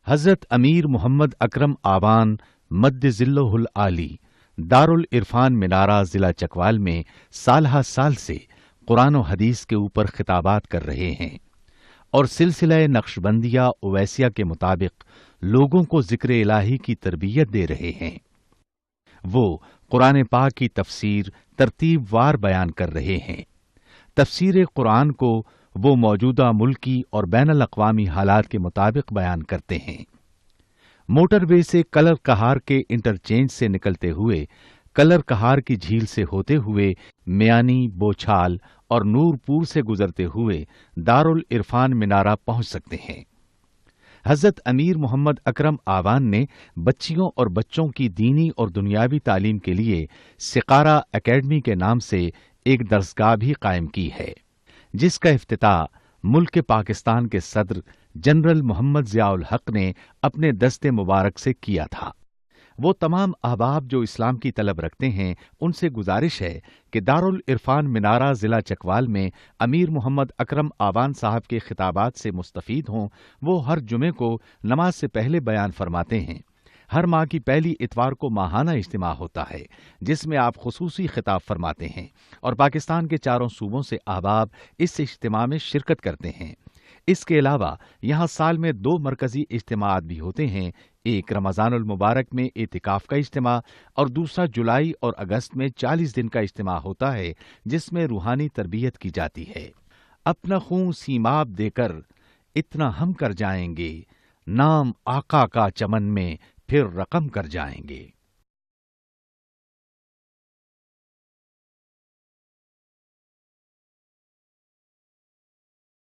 حضرت امیر محمد اکرم آوان مد ذلہ العالی دارالعرفان منارہ ضلع چکوال میں سالہ سال سے قرآن و حدیث کے اوپر خطابات کر رہے ہیں اور سلسلہ نقشبندیہ اویسیہ کے مطابق لوگوں کو ذکر الہی کی تربیت دے رہے ہیں۔ وہ قرآن پاک کی تفسیر ترتیب وار بیان کر رہے ہیں۔ تفسیر قرآن کو وہ موجودہ ملکی اور بین الاقوامی حالات کے مطابق بیان کرتے ہیں۔ موٹر وے سے کلر کہار کے انٹرچینج سے نکلتے ہوئے کلر کہار کی جھیل سے ہوتے ہوئے میانی، بوچھال اور نورپور سے گزرتے ہوئے دارالعرفان منارہ پہنچ سکتے ہیں۔ حضرت امیر محمد اکرم آوان نے بچیوں اور بچوں کی دینی اور دنیاوی تعلیم کے لیے سقارہ اکیڈمی کے نام سے ایک درسگاہ بھی قائم کی ہے، جس کا افتتاح ملک پاکستان کے صدر جنرل محمد ضیاء الحق نے اپنے دست مبارک سے کیا تھا۔ وہ تمام احباب جو اسلام کی طلب رکھتے ہیں ان سے گزارش ہے کہ دارالعرفان منارہ ضلع چکوال میں امیر محمد اکرم آوان صاحب کے خطابات سے مستفید ہوں۔ وہ ہر جمعے کو نماز سے پہلے بیان فرماتے ہیں۔ ہر ماہ کی پہلی اتوار کو ماہانہ اجتماع ہوتا ہے جس میں آپ خصوصی خطاب فرماتے ہیں اور پاکستان کے چاروں صوبوں سے احباب اس اجتماع میں شرکت کرتے ہیں۔ اس کے علاوہ یہاں سال میں 2 مرکزی اجتماعات بھی ہوتے ہیں، ایک رمضان المبارک میں اعتکاف کا اجتماع اور دوسرا جولائی اور اگست میں 40 دن کا اجتماع ہوتا ہے جس میں روحانی تربیت کی جاتی ہے۔ اپنا خون سیماب دے کر اتنا ہم کر جائیں گے، نام آقا کا چمن میں پھر رقم کر جائیں گے۔